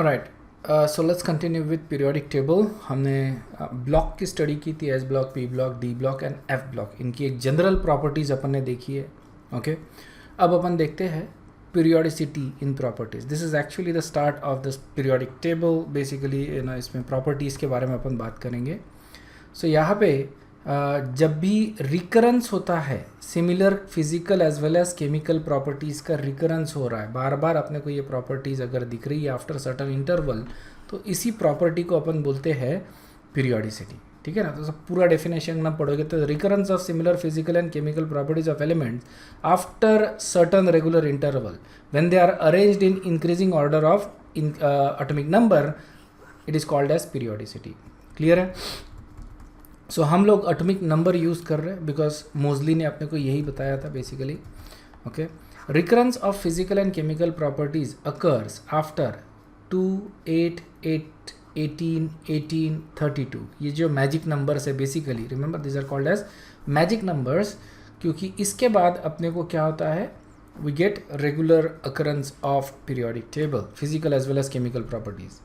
Alright, so let's continue with periodic table. हमने block की study की थी, S block, P block, D block and F block. इनकी एक जनरल प्रॉपर्टीज़ अपन ने देखी है। ओके, अब अपन देखते हैं periodicity in properties. This is actually the start of this periodic table. Basically इसमें प्रॉपर्टीज़ के बारे में अपन बात करेंगे। सो यहाँ पे जब भी रिकरेंस होता है, similar physical as well as chemical properties का रिकरेंस हो रहा है, बार बार अपने को ये प्रॉपर्टीज़ अगर दिख रही है आफ्टर सर्टन इंटरवल, तो इसी प्रॉपर्टी को अपन बोलते हैं पीरियोडिसिटी। ठीक है ना। तो सब पूरा डेफिनेशन ना पढ़ोगे तो recurrence of similar physical and chemical properties of elements after certain regular interval when they are arranged in increasing order of atomic number, it is called as periodicity. Clear है। सो हम लोग atomic number use कर रहे हैं because मोजली ने अपने को यही बताया था basically. Okay, recurrence of physical and chemical properties occurs after 2, 8, 8, 18, 18, 32। ये जो मैजिक नंबर्स है basically, remember this are called as magic numbers, क्योंकि इसके बाद अपने को क्या होता है, we get regular occurrence of periodic table, physical as well as chemical properties.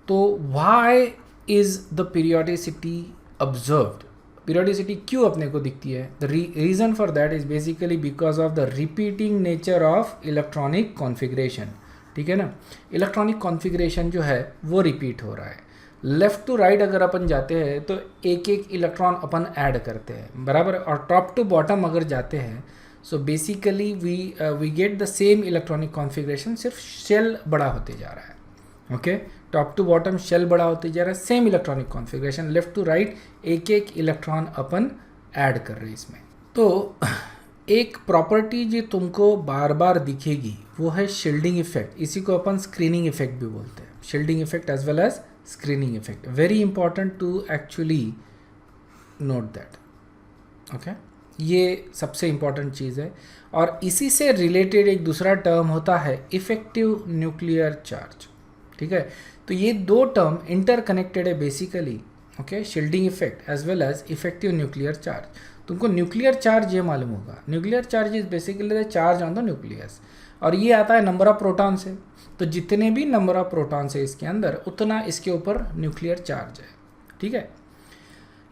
तो why is the periodicity observed? Periodicity क्यों अपने को दिखती है? The reason for that is basically because of the repeating nature of electronic configuration. ठीक है ना। Electronic configuration जो है वो रिपीट हो रहा है। लेफ्ट टू राइट अगर अपन जाते हैं तो एक एक इलेक्ट्रॉन अपन ऐड करते हैं, बराबर। और टॉप टू बॉटम अगर जाते हैं, so basically we get the same electronic configuration, सिर्फ शेल बड़ा होते जा रहा है। Okay, top to bottom shell बड़ा होते जा रहा है, same electronic configuration, left to right एक एक इलेक्ट्रॉन अपन ऐड कर रहे हैं इसमें। तो एक प्रॉपर्टी जो तुमको बार बार दिखेगी वो है शील्डिंग इफेक्ट। इसी को अपन स्क्रीनिंग इफेक्ट भी बोलते हैं, shielding effect as well as screening effect. Very important to actually note that. Okay, ये सबसे इंपॉर्टेंट चीज़ है। और इसी से रिलेटेड एक दूसरा टर्म होता है इफेक्टिव न्यूक्लियर चार्ज। ठीक है, तो ये दो टर्म इंटरकनेक्टेड है basically. Okay, shielding effect as well as effective nuclear charge. तुमको न्यूक्लियर चार्ज ये मालूम होगा, nuclear charge is basically the charge on the nucleus, और ये आता है नंबर ऑफ प्रोटॉन से। तो जितने भी नंबर ऑफ प्रोटॉन है इसके अंदर, उतना इसके ऊपर न्यूक्लियर चार्ज है। ठीक है,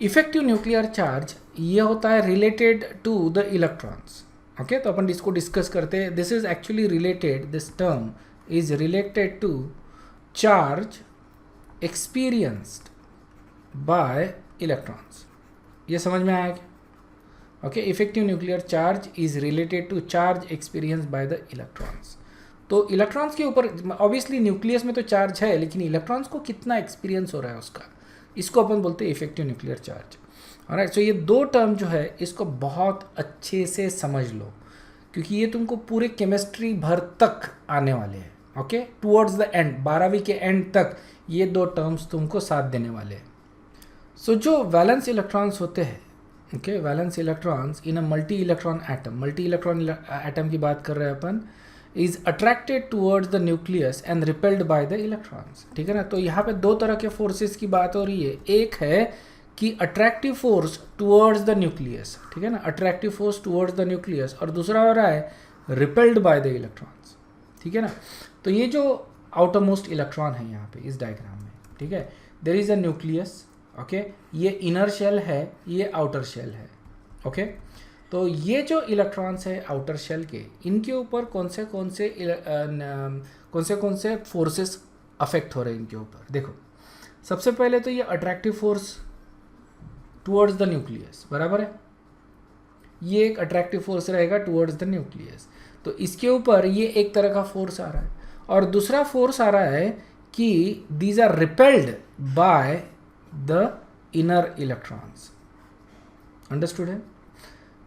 इफेक्टिव न्यूक्लियर चार्ज ये होता है related to the electrons. Okay, तो अपन इसको डिस्कस करते हैं। This is actually related, this term is related to charge experienced by electrons. ये समझ में आया क्या? Okay, effective nuclear charge is related to charge experience by the electrons. तो इलेक्ट्रॉन्स के ऊपर ऑब्वियसली न्यूक्लियस में तो चार्ज है, लेकिन इलेक्ट्रॉन्स को कितना एक्सपीरियंस हो रहा है उसका, इसको अपन बोलते हैं इफेक्टिव न्यूक्लियर चार्ज। ऑलराइट, सो ये दो टर्म जो है इसको बहुत अच्छे से समझ लो, क्योंकि ये तुमको पूरे केमिस्ट्री भर तक आने वाले हैं। ओके, टुवर्ड्स द एंड, 12वीं के एंड तक ये दो टर्म्स तुमको साथ देने वाले हैं। सो जो वैलेंस इलेक्ट्रॉन्स होते हैं, okay, valence electrons in a multi electron atom, multi electron atom की बात कर रहे हैं अपन, is attracted towards the nucleus and repelled by the electrons. ठीक है ना। तो यहाँ पे दो तरह के फोर्सेस की बात हो रही है। एक है कि attractive force towards the nucleus, ठीक है ना, attractive force towards the nucleus, और दूसरा हो रहा है रिपेल्ड बाय द इलेक्ट्रॉन्स। ठीक है ना। तो ये जो आउटर मोस्ट इलेक्ट्रॉन है यहाँ पे इस डायग्राम में, ठीक है, there is a nucleus. Okay, ये इनर शेल है, ये आउटर शेल है। ओके, तो ये जो इलेक्ट्रॉन्स है आउटर शेल के, इनके ऊपर कौन से फोर्सेस अफेक्ट हो रहे हैं इनके ऊपर। देखो, सबसे पहले तो ये attractive force towards the nucleus, बराबर है, ये एक अट्रैक्टिव फोर्स रहेगा टुवर्ड्स द न्यूक्लियस। तो इसके ऊपर ये एक तरह का फोर्स आ रहा है, और दूसरा फोर्स आ रहा है कि these are repelled by the inner electrons. Understood है?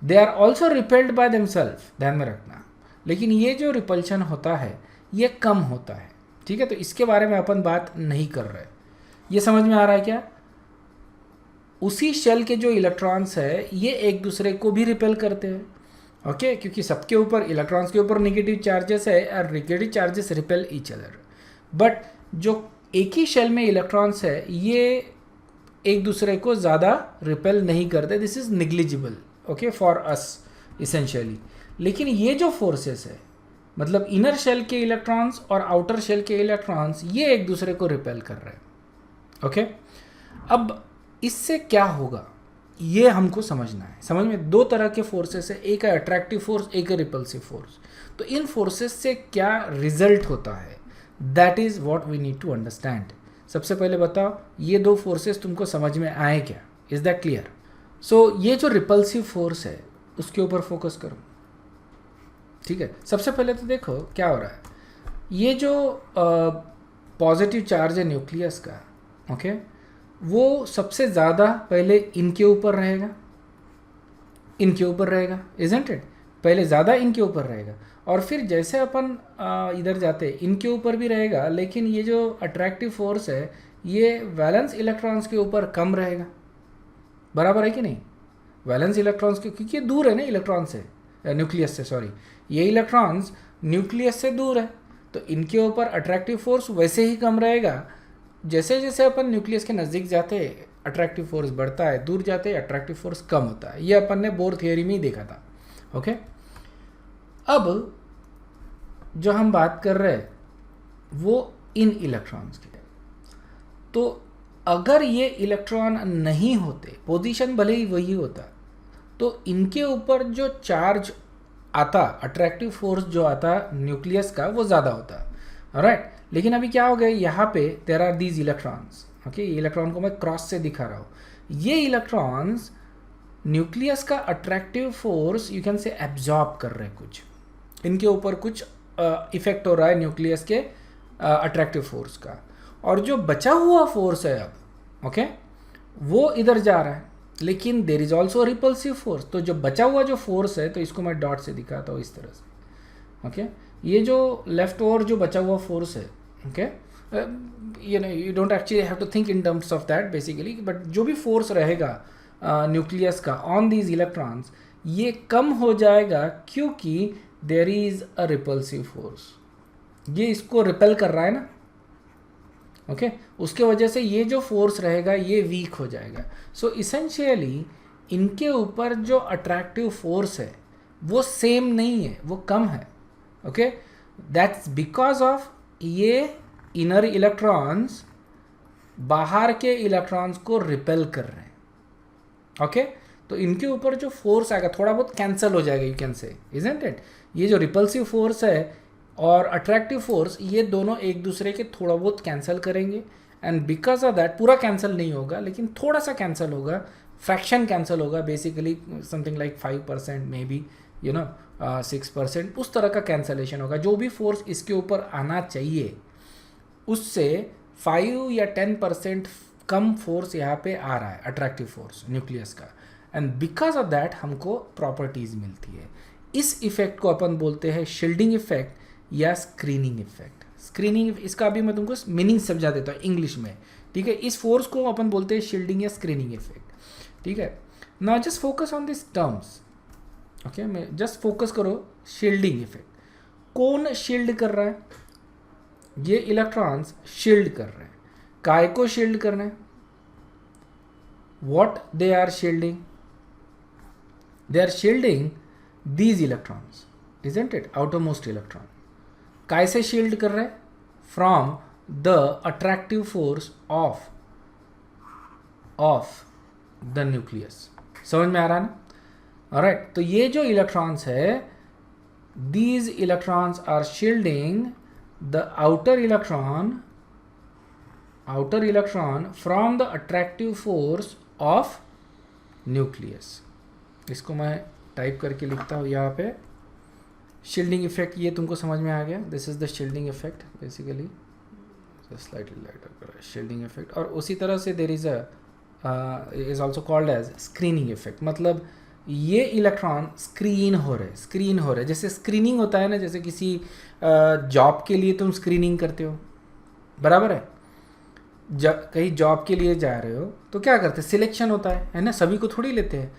They are also repelled by themselves, ध्यान में रखना। लेकिन ये जो रिपल्शन होता है ये कम होता है। ठीक है, तो इसके बारे में अपन बात नहीं कर रहे। ये समझ में आ रहा है क्या? उसी शेल के जो इलेक्ट्रॉन्स है ये एक दूसरे को भी रिपेल करते हैं। ओके, क्योंकि सबके ऊपर इलेक्ट्रॉन्स के ऊपर नेगेटिव चार्जेस है, और negative charges repel each other. But जो एक ही शेल में इलेक्ट्रॉन्स है ये एक दूसरे को ज़्यादा रिपेल नहीं करते। This is negligible, okay, for us essentially. लेकिन ये जो फोर्सेस है मतलब इनर शेल के इलेक्ट्रॉन्स और आउटर शेल के इलेक्ट्रॉन्स ये एक दूसरे को रिपेल कर रहे हैं। ओके, अब इससे क्या होगा ये हमको समझना है। समझ में दो तरह के फोर्सेस है, एक है अट्रैक्टिव फोर्स, एक है रिपल्सिव फोर्स। तो इन फोर्सेस से क्या रिजल्ट होता है, that is what we need to understand. सबसे पहले बताओ ये दो फोर्सेस तुमको समझ में आए क्या, इज दैट क्लियर? सो ये जो रिपल्सिव फोर्स है उसके ऊपर फोकस करो, ठीक है। सबसे पहले तो देखो क्या हो रहा है, ये जो पॉजिटिव चार्ज है न्यूक्लियस का, ओके, वो सबसे ज़्यादा पहले इनके ऊपर रहेगा, इनके ऊपर रहेगा, इजंट इट? पहले ज़्यादा इनके ऊपर रहेगा और फिर जैसे अपन इधर जाते इनके ऊपर भी रहेगा, लेकिन ये जो अट्रैक्टिव फोर्स है ये वैलेंस इलेक्ट्रॉन्स के ऊपर कम रहेगा। बराबर है कि नहीं? वैलेंस इलेक्ट्रॉन्स के, क्योंकि ये दूर है ना इलेक्ट्रॉन से, न्यूक्लियस से, सॉरी, ये इलेक्ट्रॉन्स न्यूक्लियस से दूर है, तो इनके ऊपर अट्रैक्टिव फोर्स वैसे ही कम रहेगा। जैसे जैसे अपन न्यूक्लियस के नज़दीक जाते अट्रैक्टिव फोर्स बढ़ता है, दूर जाते अट्रैक्टिव फोर्स कम होता है। ये अपन ने बोर थियरी में ही देखा था। ओके, अब जो हम बात कर रहे हैं वो इन इलेक्ट्रॉन्स की, तो अगर ये इलेक्ट्रॉन नहीं होते, पोजीशन भले ही वही होता, तो इनके ऊपर जो चार्ज आता, अट्रैक्टिव फोर्स जो आता न्यूक्लियस का, वो ज़्यादा होता, राइट। लेकिन अभी क्या हो गया, यहाँ पे there are these electrons, okay, ये इलेक्ट्रॉन को मैं क्रॉस से दिखा रहा हूँ। ये इलेक्ट्रॉन्स न्यूक्लियस का attractive force you can say absorb कर रहे हैं, कुछ इनके ऊपर कुछ इफेक्ट हो रहा है न्यूक्लियस के अट्रैक्टिव फोर्स का, और जो बचा हुआ फोर्स है अब, ओके, वो इधर जा रहा है, लेकिन there is also repulsive force. तो जो बचा हुआ जो फोर्स है, तो इसको मैं डॉट से दिखाता हूँ इस तरह से, ओके, ये जो लेफ्ट ओवर जो बचा हुआ फोर्स है, okay, you don't actually have to think in terms of that basically, but जो भी फोर्स रहेगा न्यूक्लियस का ऑन दीज इलेक्ट्रॉन्स, ये कम हो जाएगा क्योंकि देर इज अ रिपल्सिव फोर्स, ये इसको रिपेल कर रहा है ना, ओके, उसके वजह से ये जो फोर्स रहेगा ये वीक हो जाएगा। सो इसेंशियली इनके ऊपर जो अट्रैक्टिव फोर्स है वो सेम नहीं है, वो कम है, ओके, दैट्स बिकॉज ऑफ ये इनर इलेक्ट्रॉन्स बाहर के इलेक्ट्रॉन्स को रिपेल कर रहे हैं, ओके। तो इनके ऊपर जो फोर्स आएगा थोड़ा बहुत कैंसिल हो जाएगा, यू कैन से, इजंट इट? ये जो रिपल्सिव फोर्स है और अट्रैक्टिव फोर्स, ये दोनों एक दूसरे के थोड़ा बहुत कैंसिल करेंगे, एंड बिकॉज ऑफ दैट, पूरा कैंसिल नहीं होगा लेकिन थोड़ा सा कैंसिल होगा, फ्रैक्शन कैंसिल होगा, basically something like 5% may be, you know 6%, उस तरह का कैंसलेशन होगा। जो भी फोर्स इसके ऊपर आना चाहिए उससे 5 या 10% कम फोर्स यहाँ पे आ रहा है, अट्रैक्टिव फोर्स न्यूक्लियस का, एंड बिकॉज ऑफ दैट हमको प्रॉपर्टीज़ मिलती है। इस इफेक्ट को अपन बोलते हैं शील्डिंग इफेक्ट या स्क्रीनिंग इफेक्ट। स्क्रीनिंग, इसका भी मैं तुमको मीनिंग समझा देता हूँ इंग्लिश में, ठीक है। इस फोर्स को अपन बोलते हैं शील्डिंग या स्क्रीनिंग इफेक्ट, ठीक है। Now just focus on this terms, okay, मैं जस्ट फोकस करो शील्डिंग इफेक्ट। कौन शील्ड कर रहा है? ये इलेक्ट्रॉन्स शील्ड कर रहे हैं। काय को शील्ड कर रहे हैं? What they are shielding? They are shielding these electrons, isn't it? Outermost electron काय से शील्ड कर रहे हैं? From the attractive force of the nucleus. समझ में आ रहा है ना? ऑलराइट, तो ये जो इलेक्ट्रॉन्स है, these electrons are shielding the outer electron from the attractive force of nucleus. इसको मैं टाइप करके लिखता हूँ यहाँ पे, शील्डिंग इफेक्ट। ये तुमको समझ में आ गया? This is the shielding effect basically, slightly lighter shielding effect. और उसी तरह से there is is also called as screening effect. मतलब ये इलेक्ट्रॉन स्क्रीन हो रहे, जैसे स्क्रीनिंग होता है ना, जैसे किसी जॉब के लिए तुम स्क्रीनिंग करते हो, बराबर है? कहीं जॉब के लिए जा रहे हो तो क्या करते हैं? सिलेक्शन होता है ना, सभी को थोड़ी लेते हैं,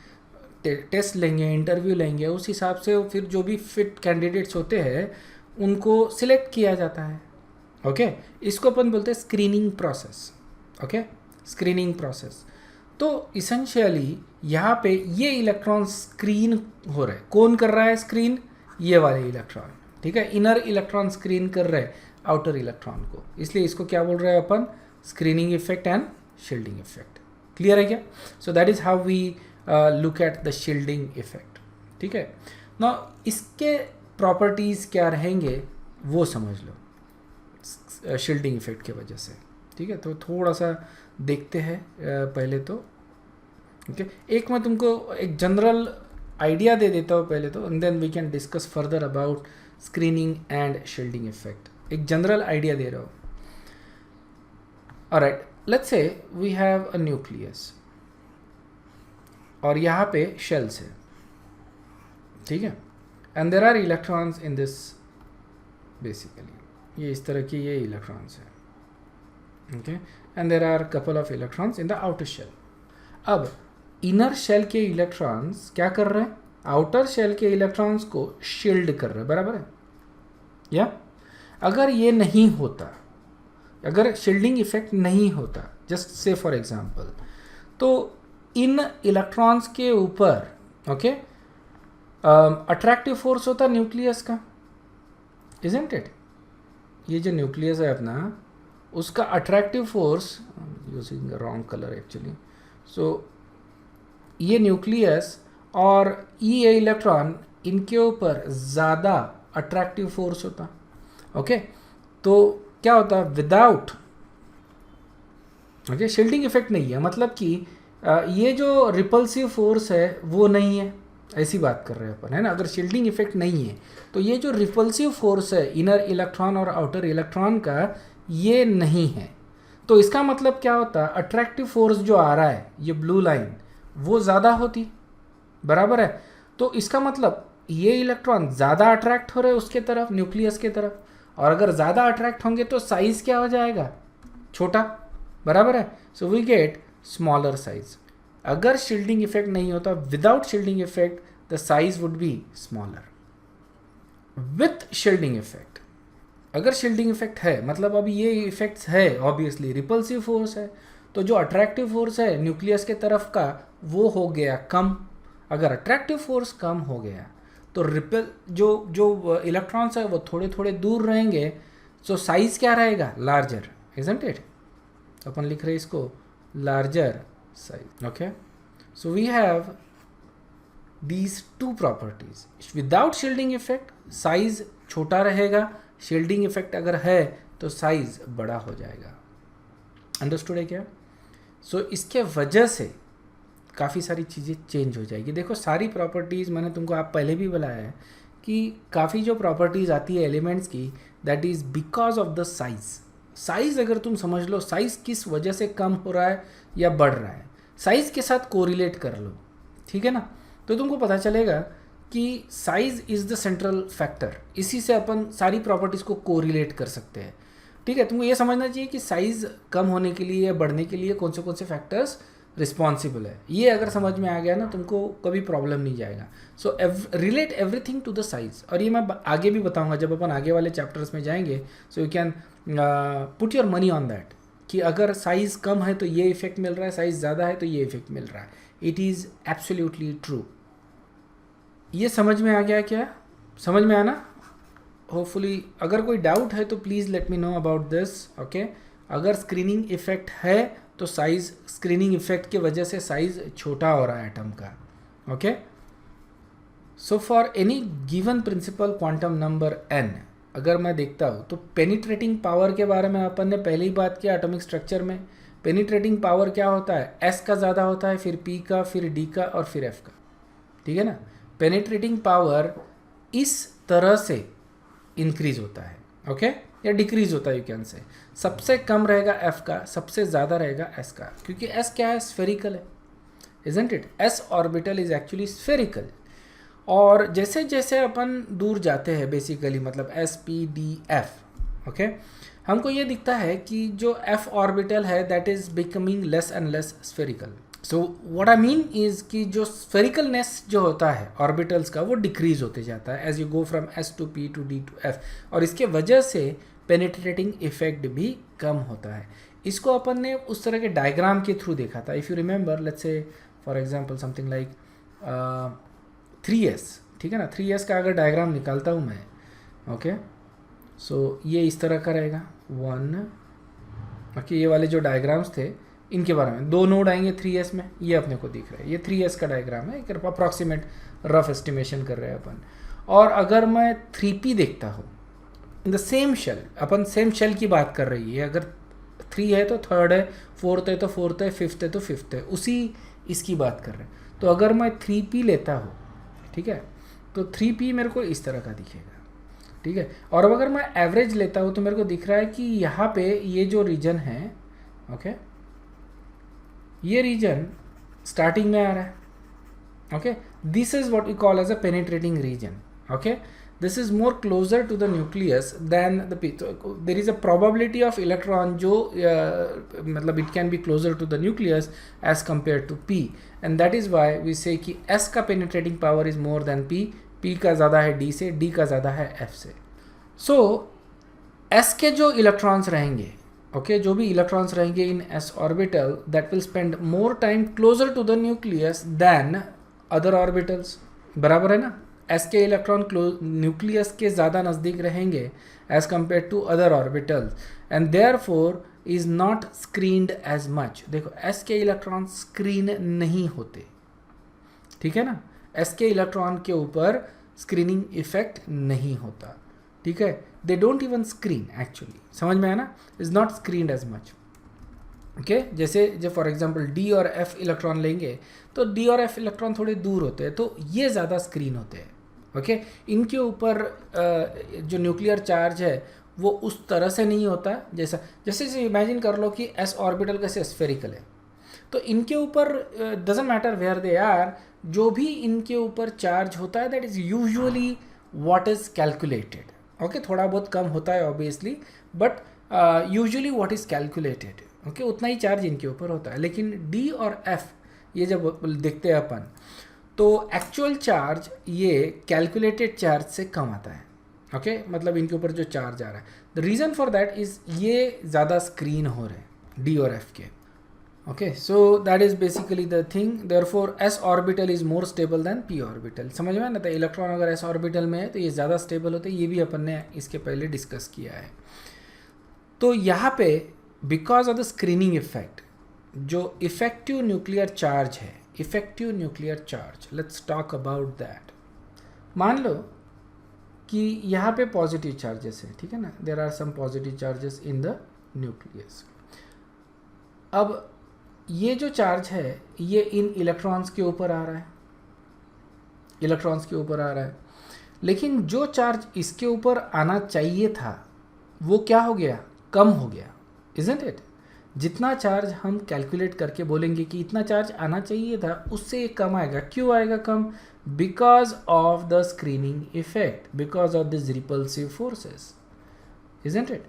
टेस्ट लेंगे, इंटरव्यू लेंगे, उस हिसाब से फिर जो भी फिट कैंडिडेट्स होते हैं उनको सिलेक्ट किया जाता है, ओके। इसको अपन बोलते हैं screening process, okay, screening process. तो इसेंशियली यहाँ पे ये इलेक्ट्रॉन स्क्रीन हो रहे हैं। कौन कर रहा है स्क्रीन? ये वाले इलेक्ट्रॉन, ठीक है, इनर इलेक्ट्रॉन स्क्रीन कर रहे हैं आउटर इलेक्ट्रॉन को, इसलिए इसको क्या बोल रहे हैं अपन, screening effect and shielding effect. Clear है क्या? So that is how we look at the shielding effect. ठीक है ना, इसके प्रॉपर्टीज़ क्या रहेंगे वो समझ लो शील्डिंग इफेक्ट के वजह से। ठीक है, तो थोड़ा सा देखते हैं पहले तो। ओके, एक मैं तुमको एक जनरल आइडिया दे देता हूँ पहले तो, and then we can discuss further about screening and shielding effect. एक जनरल आइडिया दे रहा हूँ। Alright, let's say we have a nucleus और यहाँ पे शेल्स है। ठीक है, and there are electrons in this, basically ये इस तरह की ये इलेक्ट्रॉन्स है। Okay, and there are couple of electrons in the outer shell. अब इनर शेल के इलेक्ट्रॉन्स क्या कर रहे हैं, आउटर शेल के इलेक्ट्रॉन्स को शील्ड कर रहे हैं, बराबर है या? अगर ये नहीं होता, अगर शील्डिंग इफेक्ट नहीं होता, जस्ट से फॉर एग्जांपल, तो इन इलेक्ट्रॉन्स के ऊपर ओके अट्रैक्टिव फोर्स होता न्यूक्लियस का, इजंट इट? ये जो न्यूक्लियस है अपना, उसका attractive force, using wrong colour actually, so ये न्यूक्लियस और ये इलेक्ट्रॉन, इनके ऊपर ज़्यादा अट्रैक्टिव फोर्स होता। ओके, तो क्या होता, विदाउट ओके शील्डिंग इफेक्ट नहीं है, मतलब कि ये जो रिपल्सिव फोर्स है वो नहीं है, ऐसी बात कर रहे हैं अपन, है ना? अगर शील्डिंग इफेक्ट नहीं है तो ये जो रिपल्सिव फोर्स है इनर इलेक्ट्रॉन और आउटर इलेक्ट्रॉन का, ये नहीं है। तो इसका मतलब क्या होता, अट्रैक्टिव फोर्स जो आ रहा है, ये ब्लू लाइन, वो ज़्यादा होती, बराबर है? तो इसका मतलब ये इलेक्ट्रॉन ज़्यादा अट्रैक्ट हो रहे हैं उसके तरफ, न्यूक्लियस के तरफ, और अगर ज़्यादा अट्रैक्ट होंगे तो साइज़ क्या हो जाएगा, छोटा, बराबर है? So we get smaller size. अगर शील्डिंग इफेक्ट नहीं होता, without shielding effect the size would be smaller. With shielding effect, अगर शील्डिंग इफेक्ट है, मतलब अभी ये इफेक्ट्स है, ऑब्वियसली रिपल्सिव फोर्स है, तो जो अट्रैक्टिव फोर्स है न्यूक्लियस के तरफ का वो हो गया कम। अगर अट्रैक्टिव फोर्स कम हो गया तो रिपेल जो इलेक्ट्रॉन्स है वो थोड़े थोड़े दूर रहेंगे, सो साइज क्या रहेगा, लार्जर, इजंट इट? अपन लिख रहे हैं इसको larger size. Okay, so we have these two properties. Without shielding effect size छोटा रहेगा, शील्डिंग इफेक्ट अगर है तो साइज बड़ा हो जाएगा। अंडरस्टूड है क्या? सो इसके वजह से काफ़ी सारी चीज़ें चेंज हो जाएगी। देखो सारी प्रॉपर्टीज़ मैंने तुमको आप पहले भी बताया है कि काफ़ी जो प्रॉपर्टीज़ आती है एलिमेंट्स की, that is because of the size. Size अगर तुम समझ लो साइज़ किस वजह से कम हो रहा है या बढ़ रहा है, साइज़ के साथ कोरिलेट कर लो, ठीक है ना? तो तुमको पता चलेगा कि size is the central factor. इसी से अपन सारी प्रॉपर्टीज़ को कोरिलेट कर सकते हैं। ठीक है, तुमको ये समझना चाहिए कि साइज़ कम होने के लिए या बढ़ने के लिए कौन से फैक्टर्स रिस्पॉन्सिबल है। ये अगर समझ में आ गया ना, तुमको कभी प्रॉब्लम नहीं जाएगा। So relate everything to the size, और ये मैं आगे भी बताऊंगा जब अपन आगे वाले चैप्टर्स में जाएंगे। So you can put your money on that कि अगर साइज़ कम है तो ये इफेक्ट मिल रहा है, साइज़ ज़्यादा है तो ये इफेक्ट मिल रहा है। It is absolutely true. ये समझ में आ गया क्या? समझ में आना होपफुली। अगर कोई डाउट है तो please let me know about this. Okay, अगर स्क्रीनिंग इफेक्ट है तो साइज, स्क्रीनिंग इफेक्ट की वजह से साइज छोटा हो रहा है एटम का। Okay, so for any given principal quantum number n, अगर मैं देखता हूँ तो पेनिट्रेटिंग पावर के बारे में अपन ने पहले ही बात किया एटॉमिक स्ट्रक्चर में। पेनिट्रेटिंग पावर क्या होता है, s का ज़्यादा होता है, फिर p का, फिर d का और फिर f का, ठीक है ना? पेनिट्रेटिंग पावर इस तरह से इंक्रीज होता है, ओके, या डिक्रीज होता है, यू कैन से। सबसे कम रहेगा f का, सबसे ज़्यादा रहेगा s का, क्योंकि s क्या है, स्फेरिकल है, isn't it? s orbital is actually spherical. और जैसे जैसे अपन दूर जाते हैं बेसिकली, मतलब s p d f, okay, हमको ये दिखता है कि जो f ऑर्बिटल है that is becoming less and less spherical. So what I mean is कि जो स्फेरिकलनेस जो होता है ऑर्बिटल्स का वो डिक्रीज होते जाता है as you go from s to p to d to f, और इसके वजह से पेनिट्रेटिंग इफेक्ट भी कम होता है। इसको अपन ने उस तरह के डायग्राम के थ्रू देखा था। If you remember, let's say for example something like 3s, ठीक है ना? 3s का अगर डायग्राम निकालता हूँ मैं, ओके। सो ये इस तरह का रहेगा 1। ओके, ये वाले जो डायग्राम्स थे इनके बारे में, 2 नोड आएंगे 3s में, ये अपने को दिख रहा है, ये 3s का डायग्राम है, एक अप्रॉक्सीमेट रफ एस्टिमेशन कर रहे हैं अपन। और अगर मैं 3p देखता हूँ इन द सेम शेल, अपन सेम शेल की बात कर रही है, अगर 3 है तो 3rd है, 4th है तो 4th है, 5th है तो 5th है, उसी इसकी बात कर रहे हैं। तो अगर मैं 3p लेता हूँ, ठीक है, तो 3p मेरे को इस तरह का दिखेगा, ठीक है। और अब अगर मैं एवरेज लेता हूँ तो मेरे को दिख रहा है कि यहाँ पे ये जो रीजन है, ओके, ये रीजन स्टार्टिंग में आ रहा है, okay, this is what we call as a penetrating region, okay, this is more closer to the nucleus than the P. There is a probability of electron जो मतलब it can be closer to the nucleus as compare to P, and that is why we say कि S का penetrating power is more than P, P का ज़्यादा है D से, D का ज़्यादा है एफ से। सो एस के जो इलेक्ट्रॉन्स रहेंगे, ओके, जो भी इलेक्ट्रॉन्स रहेंगे in s orbital, that will spend more time closer to the nucleus than other orbitals, बराबर है ना। एस के इलेक्ट्रॉन न्यूक्लियस के ज़्यादा नज़दीक रहेंगे as compare to other orbitals, and therefore is not screened as much. देखो एस के इलेक्ट्रॉन स्क्रीन नहीं होते, ठीक है ना, एस के इलेक्ट्रॉन के ऊपर स्क्रीनिंग इफेक्ट नहीं होता, ठीक है, they don't even screen actually, समझ में आया ना, is not screened as much, okay. जैसे जो फॉर एग्जांपल डी और एफ इलेक्ट्रॉन लेंगे तो डी और एफ इलेक्ट्रॉन थोड़े दूर होते हैं, तो ये ज़्यादा स्क्रीन होते हैं, ओके। इनके ऊपर जो न्यूक्लियर चार्ज है वो उस तरह से नहीं होता, जैसा जैसे इमेजिन कर लो कि एस ऑर्बिटल कैसे स्फेरिकल है, तो इनके ऊपर doesn't matter where they are, जो भी इनके ऊपर चार्ज होता है that is usually what is calculated, okay, थोड़ा बहुत कम होता है obviously, but usually what is calculated, okay, उतना ही चार्ज इनके ऊपर होता है। लेकिन डी और एफ ये जब देखते हैं अपन, तो एक्चुअल चार्ज ये कैलकुलेटेड चार्ज से कम आता है, ओके, मतलब इनके ऊपर जो चार्ज आ रहा है, the reason for that is ये ज़्यादा स्क्रीन हो रहे हैं डी और एफ के, okay. So that is basically the thing, therefore S orbital is more stable then P orbital, समझ में ना। तो इलेक्ट्रॉन अगर एस ऑर्बिटल में है तो ये ज़्यादा स्टेबल होते हैं, ये भी अपन ने इसके पहले डिस्कस किया है। तो यहाँ पे because of the screening effect, जो इफेक्टिव न्यूक्लियर चार्ज है, effective nuclear charge, let's talk about that. मान लो कि यहाँ पे पॉजिटिव चार्जेस है, ठीक है ना, there are some positive charges in the nucleus. अब ये जो चार्ज है ये इन इलेक्ट्रॉन्स के ऊपर आ रहा है, इलेक्ट्रॉन्स के ऊपर आ रहा है, लेकिन जो चार्ज इसके ऊपर आना चाहिए था वो क्या हो गया, कम हो गया, इजंट इट। जितना चार्ज हम कैलकुलेट करके बोलेंगे कि इतना चार्ज आना चाहिए था, उससे ये कम आएगा। क्यों आएगा कम? Because of the screening effect, because of this repulsive forces, isn't it.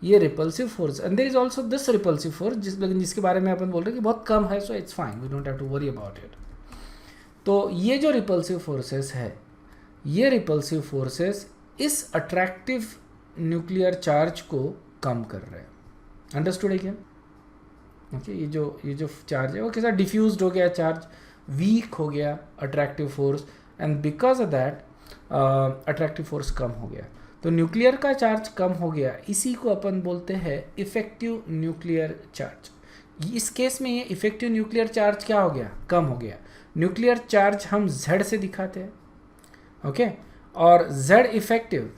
ये repulsive force, and there is also this repulsive force जिसके बारे में अपन बोल रहे हैं कि बहुत कम है, so it's fine, we don't have to worry about it. तो ये जो रिपल्सिव फोर्सेस है, ये रिपल्सिव फोर्सेस इस अट्रैक्टिव न्यूक्लियर चार्ज को कम कर रहे हैं। Understood again? ओके, ये जो चार्ज है वो कैसा डिफ्यूज्ड हो गया, चार्ज वीक हो गया, attractive force, and because of that attractive force कम हो गया, तो न्यूक्लियर का चार्ज कम हो गया। इसी को अपन बोलते हैं इफेक्टिव न्यूक्लियर चार्ज। इस केस में ये इफेक्टिव न्यूक्लियर चार्ज क्या हो गया, कम हो गया। न्यूक्लियर चार्ज हम Z से दिखाते हैं, ओके, और Z इफेक्टिव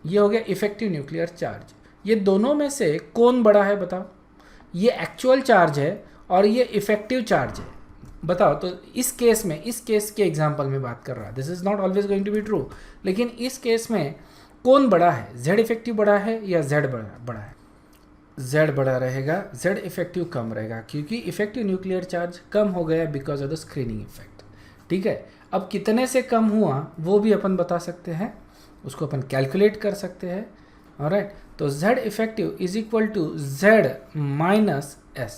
ये हो गया इफेक्टिव न्यूक्लियर चार्ज। ये दोनों में से कौन बड़ा है बताओ? ये एक्चुअल चार्ज है और ये इफेक्टिव चार्ज है, बताओ। तो इस केस में, इस केस के एग्जांपल में बात कर रहा है, this is not always going to be true, लेकिन इस केस में कौन बड़ा है, Z इफेक्टिव बड़ा है या Z बड़ा है? Z बड़ा रहेगा, Z इफेक्टिव कम रहेगा, क्योंकि इफेक्टिव न्यूक्लियर चार्ज कम हो गया because of the screening effect. ठीक है, अब कितने से कम हुआ वो भी अपन बता सकते हैं, उसको अपन कैलकुलेट कर सकते हैं। ऑलराइट, तो Z effective is equal to Z minus S।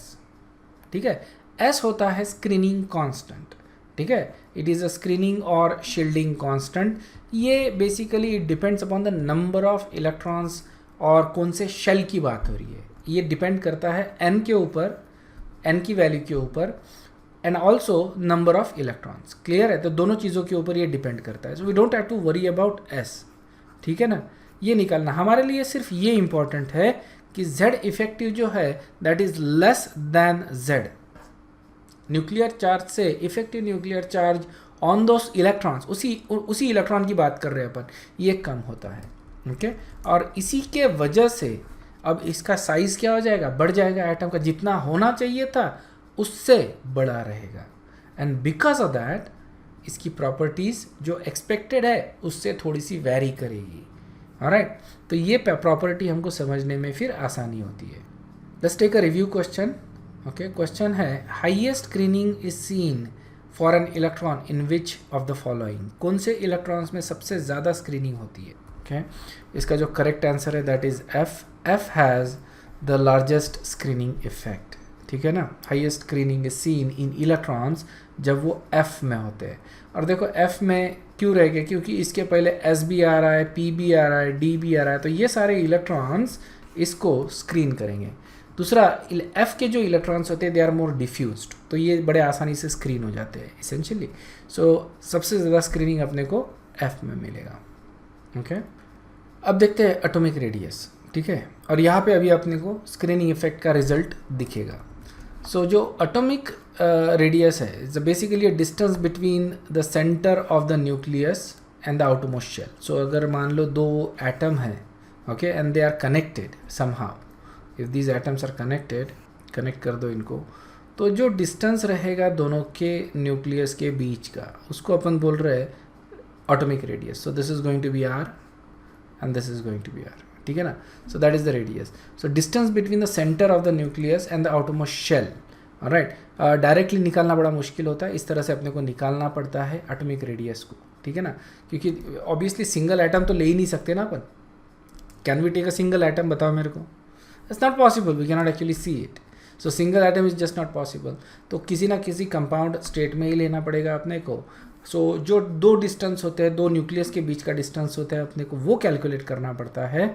ठीक है, S होता है स्क्रीनिंग कांस्टेंट, ठीक है, इट इज़ अ स्क्रीनिंग और शील्डिंग कांस्टेंट। ये basically it depends upon the number of electrons और कौन से शेल की बात हो रही है। ये डिपेंड करता है n के ऊपर, n की वैल्यू के ऊपर, and also number of electrons. Clear है? तो दोनों चीज़ों के ऊपर ये डिपेंड करता है। So we don't have to worry about S। ठीक है ना, ये निकालना हमारे लिए सिर्फ ये इंपॉर्टेंट है कि Z इफेक्टिव जो है that is less than Z, nuclear charge से effective nuclear charge on those electrons, उसी इलेक्ट्रॉन की बात कर रहे हैं अपन, ये कम होता है, ओके। और इसी के वजह से अब इसका साइज क्या हो जाएगा, बढ़ जाएगा, एटम का जितना होना चाहिए था उससे बड़ा रहेगा, एंड बिकॉज ऑफ दैट इसकी प्रॉपर्टीज़ जो एक्सपेक्टेड है उससे थोड़ी सी वेरी करेगी, ऑलराइट। तो ये प्रॉपर्टी हमको समझने में फिर आसानी होती है। Let's take a review question, okay. Question है highest screening is seen for an electron in which of the following, कौन से इलेक्ट्रॉन्स में सबसे ज़्यादा स्क्रीनिंग होती है, ओके। इसका जो करेक्ट आंसर है that is F, F has the largest screening effect, ठीक है ना। Highest screening is seen in electrons जब वो एफ में होते हैं, और देखो एफ में क्यों रह गए, क्योंकि इसके पहले एस भी आ रहा है, पी भी आ रहा है, डी भी आ रहा है, तो ये सारे इलेक्ट्रॉन्स इसको स्क्रीन करेंगे। दूसरा, एफ के जो इलेक्ट्रॉन्स होते हैं दे आर मोर डिफ्यूज्ड, तो ये बड़े आसानी से स्क्रीन हो जाते हैं इसेंशियली। सो सबसे ज़्यादा स्क्रीनिंग अपने को एफ में मिलेगा, ओके। अब देखते हैं एटॉमिक रेडियस, ठीक है, और यहाँ पे अभी अपने को स्क्रीनिंग इफेक्ट का रिजल्ट दिखेगा। सो जो एटॉमिक रेडियस है is basically a distance between the centre of the nucleus and the outermost shell. So अगर मान लो दो एटम है, okay, and they are connected somehow, if these atoms are connected, connect कर दो इनको, तो जो डिस्टेंस रहेगा दोनों के न्यूक्लियस के बीच का उसको अपन बोल रहे हैं atomic radius. So this is going to be R and this is going to be R, ठीक है ना। So that is the radius. So distance between the centre of the nucleus and the outermost shell, alright. Directly निकालना बड़ा मुश्किल होता है, इस तरह से अपने को निकालना पड़ता है एटॉमिक रेडियस को, ठीक है ना, क्योंकि ऑब्वियसली सिंगल एटम तो ले ही नहीं सकते ना अपन। Can we take a single atom, बताओ मेरे को, it's not possible, we can not actually see it. So single atom is just not possible, तो किसी ना किसी कंपाउंड स्टेट में ही लेना पड़ेगा अपने को। सो जो दो डिस्टेंस होते हैं, दो न्यूक्लियस के बीच का डिस्टेंस होता है अपने को, वो कैलकुलेट करना पड़ता है।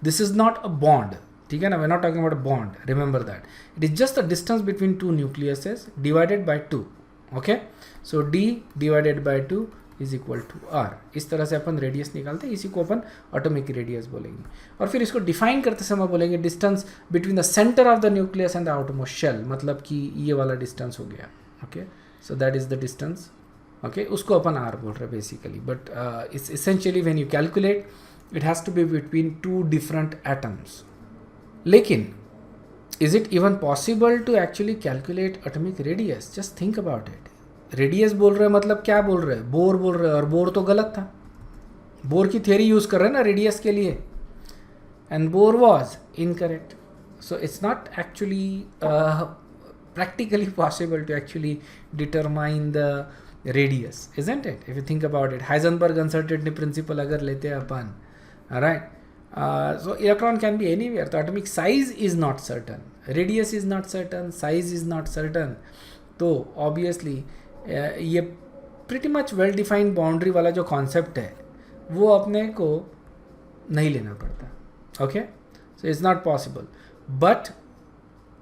This is not a bond, ठीक है ना, we are not talking about a bond, remember that it is just a distance between two nucleuses divided by 2, okay. So D divided by 2 is equal to R. इस तरह से अपन radius निकालते हैं, इसी को अपन एटॉमिक रेडियस बोलेंगे। और फिर इसको डिफाइन करते समय बोलेंगे distance between the centre of the nucleus and the outermost shell, मतलब कि ये वाला डिस्टेंस हो गया, okay. So that is the distance, okay, उसको अपन आर बोल रहे हैं basically, but it's essentially when you calculate it has to be between two different atoms. लेकिन is it even possible to actually calculate atomic radius? Just think about it. Radius बोल रहे हैं मतलब क्या बोल रहे हैं, बोर बोल रहे हैं, और बोर तो गलत था, बोर की थियरी यूज़ कर रहे हैं ना रेडियस के लिए, and bore was incorrect. So it's not actually practically possible to actually determine the radius, isn't it? If you think about it, Heisenberg uncertainty principle अगर लेते हैं अपन, alright, so electron can be anywhere. तो atomic size is not certain, radius is not certain, size is not certain. तो obviously ये pretty much well defined boundary वाला जो concept है वो अपने को नहीं लेना पड़ता, okay? So it's not possible, but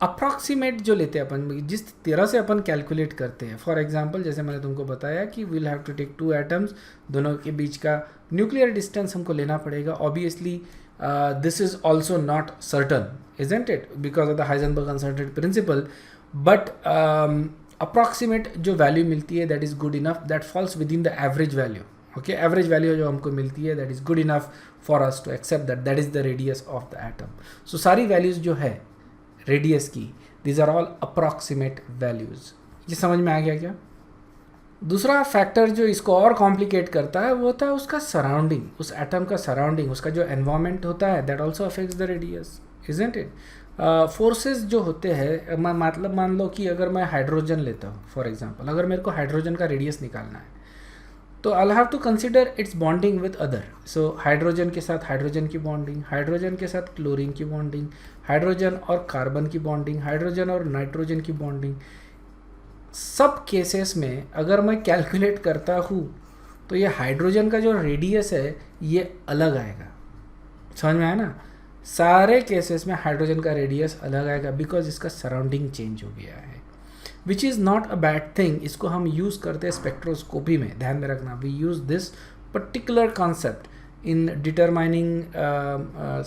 approximate जो लेते हैं अपन, जिस तरह से अपन कैलकुलेट करते हैं, फॉर एग्जांपल जैसे मैंने तुमको बताया कि we'll have to take 2 atoms, दोनों के बीच का न्यूक्लियर डिस्टेंस हमको लेना पड़ेगा। Obviously this is also not certain, isn't it, because of the Heisenberg uncertainty principle, but approximate जो वैल्यू मिलती है that is good enough, that falls within the average value, okay. Average value जो हमको मिलती है that is good enough for us to accept that that is the radius of the atom. So सारी values जो है radius की, these are all approximate values. ये समझ में आ गया क्या? दूसरा फैक्टर जो इसको और कॉम्प्लिकेट करता है वो होता है उसका सराउंडिंग, उस एटम का सराउंडिंग, उसका जो एनवायरनमेंट होता है, that also affects the radius, isn't it. Forces जो होते हैं, मतलब मान लो कि अगर मैं हाइड्रोजन लेता हूँ फॉर एग्जांपल, अगर मेरे को हाइड्रोजन का रेडियस निकालना है तो I have to consider its bonding with other. So hydrogen के साथ हाइड्रोजन की बॉन्डिंग, हाइड्रोजन के साथ क्लोरीन की बॉन्डिंग, हाइड्रोजन और कार्बन की बॉन्डिंग, हाइड्रोजन और नाइट्रोजन की बॉन्डिंग। सब केसेस में अगर मैं कैलकुलेट करता हूँ तो ये हाइड्रोजन का जो रेडियस है ये अलग आएगा, समझ में आया ना? सारे केसेस में हाइड्रोजन का रेडियस अलग आएगा बिकॉज इसका सराउंडिंग चेंज हो गया है, विच is not a bad thing. इसको हम यूज़ करते हैं स्पेक्ट्रोस्कोपी में, ध्यान में रखना, we use this particular concept in determining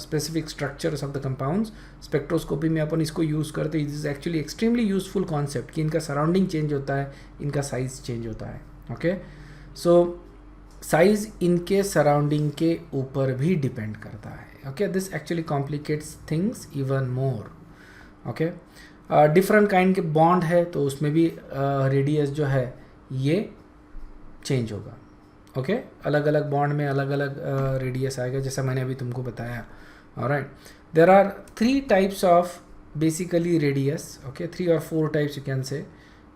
specific structures of the compounds. Spectroscopy में अपन इसको यूज़ करते हैं। It is actually extremely useful concept कि इनका सराउंडिंग चेंज होता है, इनका साइज चेंज होता है। ओके, सो साइज इनके सराउंडिंग के ऊपर भी डिपेंड करता है। Okay, this actually complicates things even more. Okay, different kind के बॉन्ड है तो उसमें भी रेडियस जो है ये चेंज होगा। ओके, अलग अलग बॉन्ड में अलग अलग रेडियस आएगा, जैसा मैंने अभी तुमको बताया। Alright, there are 3 types of basically radius. Okay, 3 or 4 types you can say.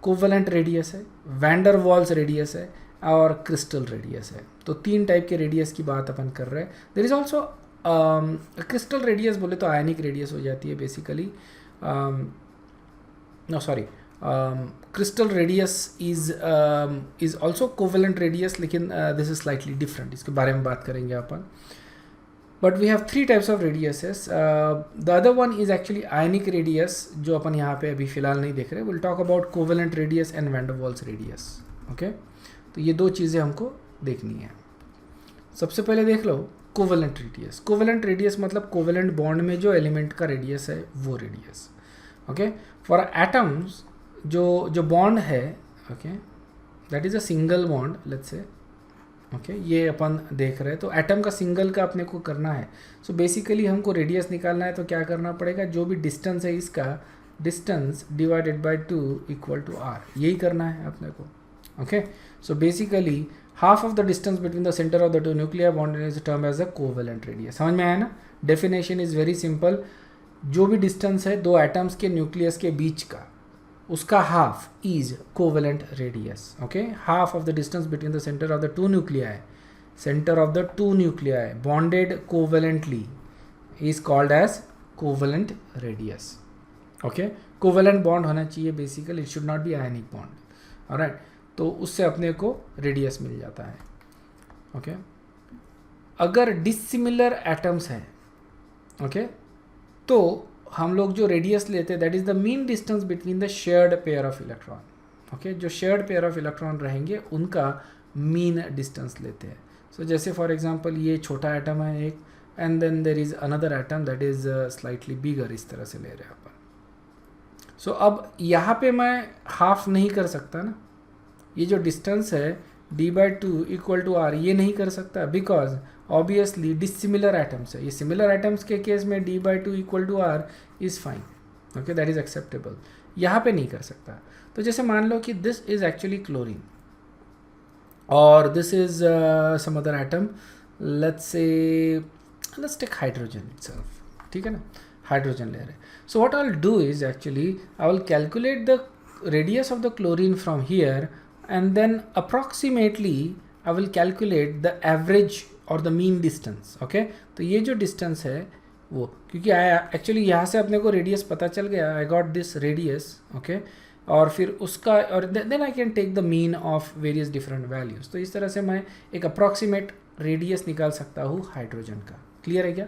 Covalent radius है, वैन डर वाल्स रेडियस है और क्रिस्टल रेडियस है। तो 3 टाइप के रेडियस की बात अपन कर रहे हैं। There is also crystal radius बोले तो आयनिक रेडियस हो जाती है basically. No sorry, crystal radius is also covalent radius, लेकिन दिस इज स्लाइटली डिफरेंट, इसके बारे में बात करेंगे अपन। But we have 3 types of radiuses. The other one is actually ionic radius, जो अपन यहाँ पे अभी फिलहाल नहीं देख रहे। Will talk about covalent radius and van der Waals radius. Okay, तो ये 2 चीज़ें हमको देखनी है। सबसे पहले देख लो कोवेलेंट रेडियस। कोवेलेंट रेडियस मतलब कोवेलेंट बॉन्ड में जो एलिमेंट का रेडियस है वो रेडियस। ओके, फॉर एटम्स जो बॉन्ड है, okay, that is a single bond, let's say. Okay, ये अपन देख रहे हैं। तो एटम का सिंगल का अपने को करना है। सो बेसिकली हमको रेडियस निकालना है तो क्या करना पड़ेगा, जो भी डिस्टेंस है इसका distance divided by 2 equal to r, यही करना है अपने को। Okay, so basically half of the distance between the centre of the 2 nuclear bond is term as a covalent radius. समझ में आया ना? Definition is very simple. जो भी डिस्टेंस है 2 एटम्स के न्यूक्लियस के बीच का, उसका half is covalent radius. Okay, half of the distance between the centre of the 2 nuclei bonded covalently is called as covalent radius. Okay, covalent bond होना चाहिए basically, it should not be ionic bond. Alright, तो उससे अपने को radius मिल जाता है। Okay, अगर dissimilar atoms हैं, ओके, तो हम लोग जो रेडियस लेते हैं that is the mean distance between the shared pair of electron. Okay, जो शेयर्ड पेयर ऑफ इलेक्ट्रॉन रहेंगे उनका मीन डिस्टेंस लेते हैं। सो जैसे फॉर एग्जांपल ये छोटा एटम है एक, and then there is another atom that is slightly bigger, इस तरह से ले रहे हैं अपन। सो अब यहाँ पे मैं हाफ नहीं कर सकता ना, ये जो डिस्टेंस है d/2 इक्वल टू r, ये नहीं कर सकता बिकॉज ऑब्वियसली डिसिमिलर एटम्स है। ये सिमिलर एटम्स के केस में d/2 equal to r is fine. Okay, that is acceptable. यहाँ पे नहीं कर सकता। तो जैसे मान लो कि दिस इज एक्चुअली क्लोरीन और this is some other atom, let's take hydrogen itself. ठीक है ना, हाइड्रोजन ले रहे हैं। So what I will do is actually I will calculate the radius of the chlorine from here, and then approximately I will calculate the average or the mean distance. Okay, तो ये जो distance है वो, क्योंकि actually यहाँ से अपने को रेडियस पता चल गया, I got this radius. Okay, और फिर उसका और then I can take the mean of various different values. तो इस तरह से मैं एक अप्रॉक्सीमेट रेडियस निकाल सकता हूँ हाइड्रोजन का। क्लियर है क्या?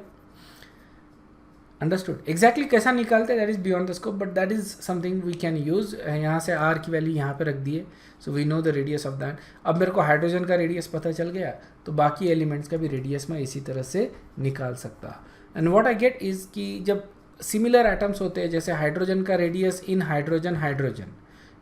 अंडरस्टूड? एग्जैक्टली कैसा निकालते हैं that is beyond the scope, but that is something we can use. यहाँ से r की वैल्यू यहाँ पे रख दिए, so we know the radius of that. अब मेरे को हाइड्रोजन का रेडियस पता चल गया, तो बाकी एलिमेंट्स का भी रेडियस मैं इसी तरह से निकाल सकता। And what I get is कि जब सिमिलर एटम्स होते हैं, जैसे हाइड्रोजन का रेडियस इन हाइड्रोजन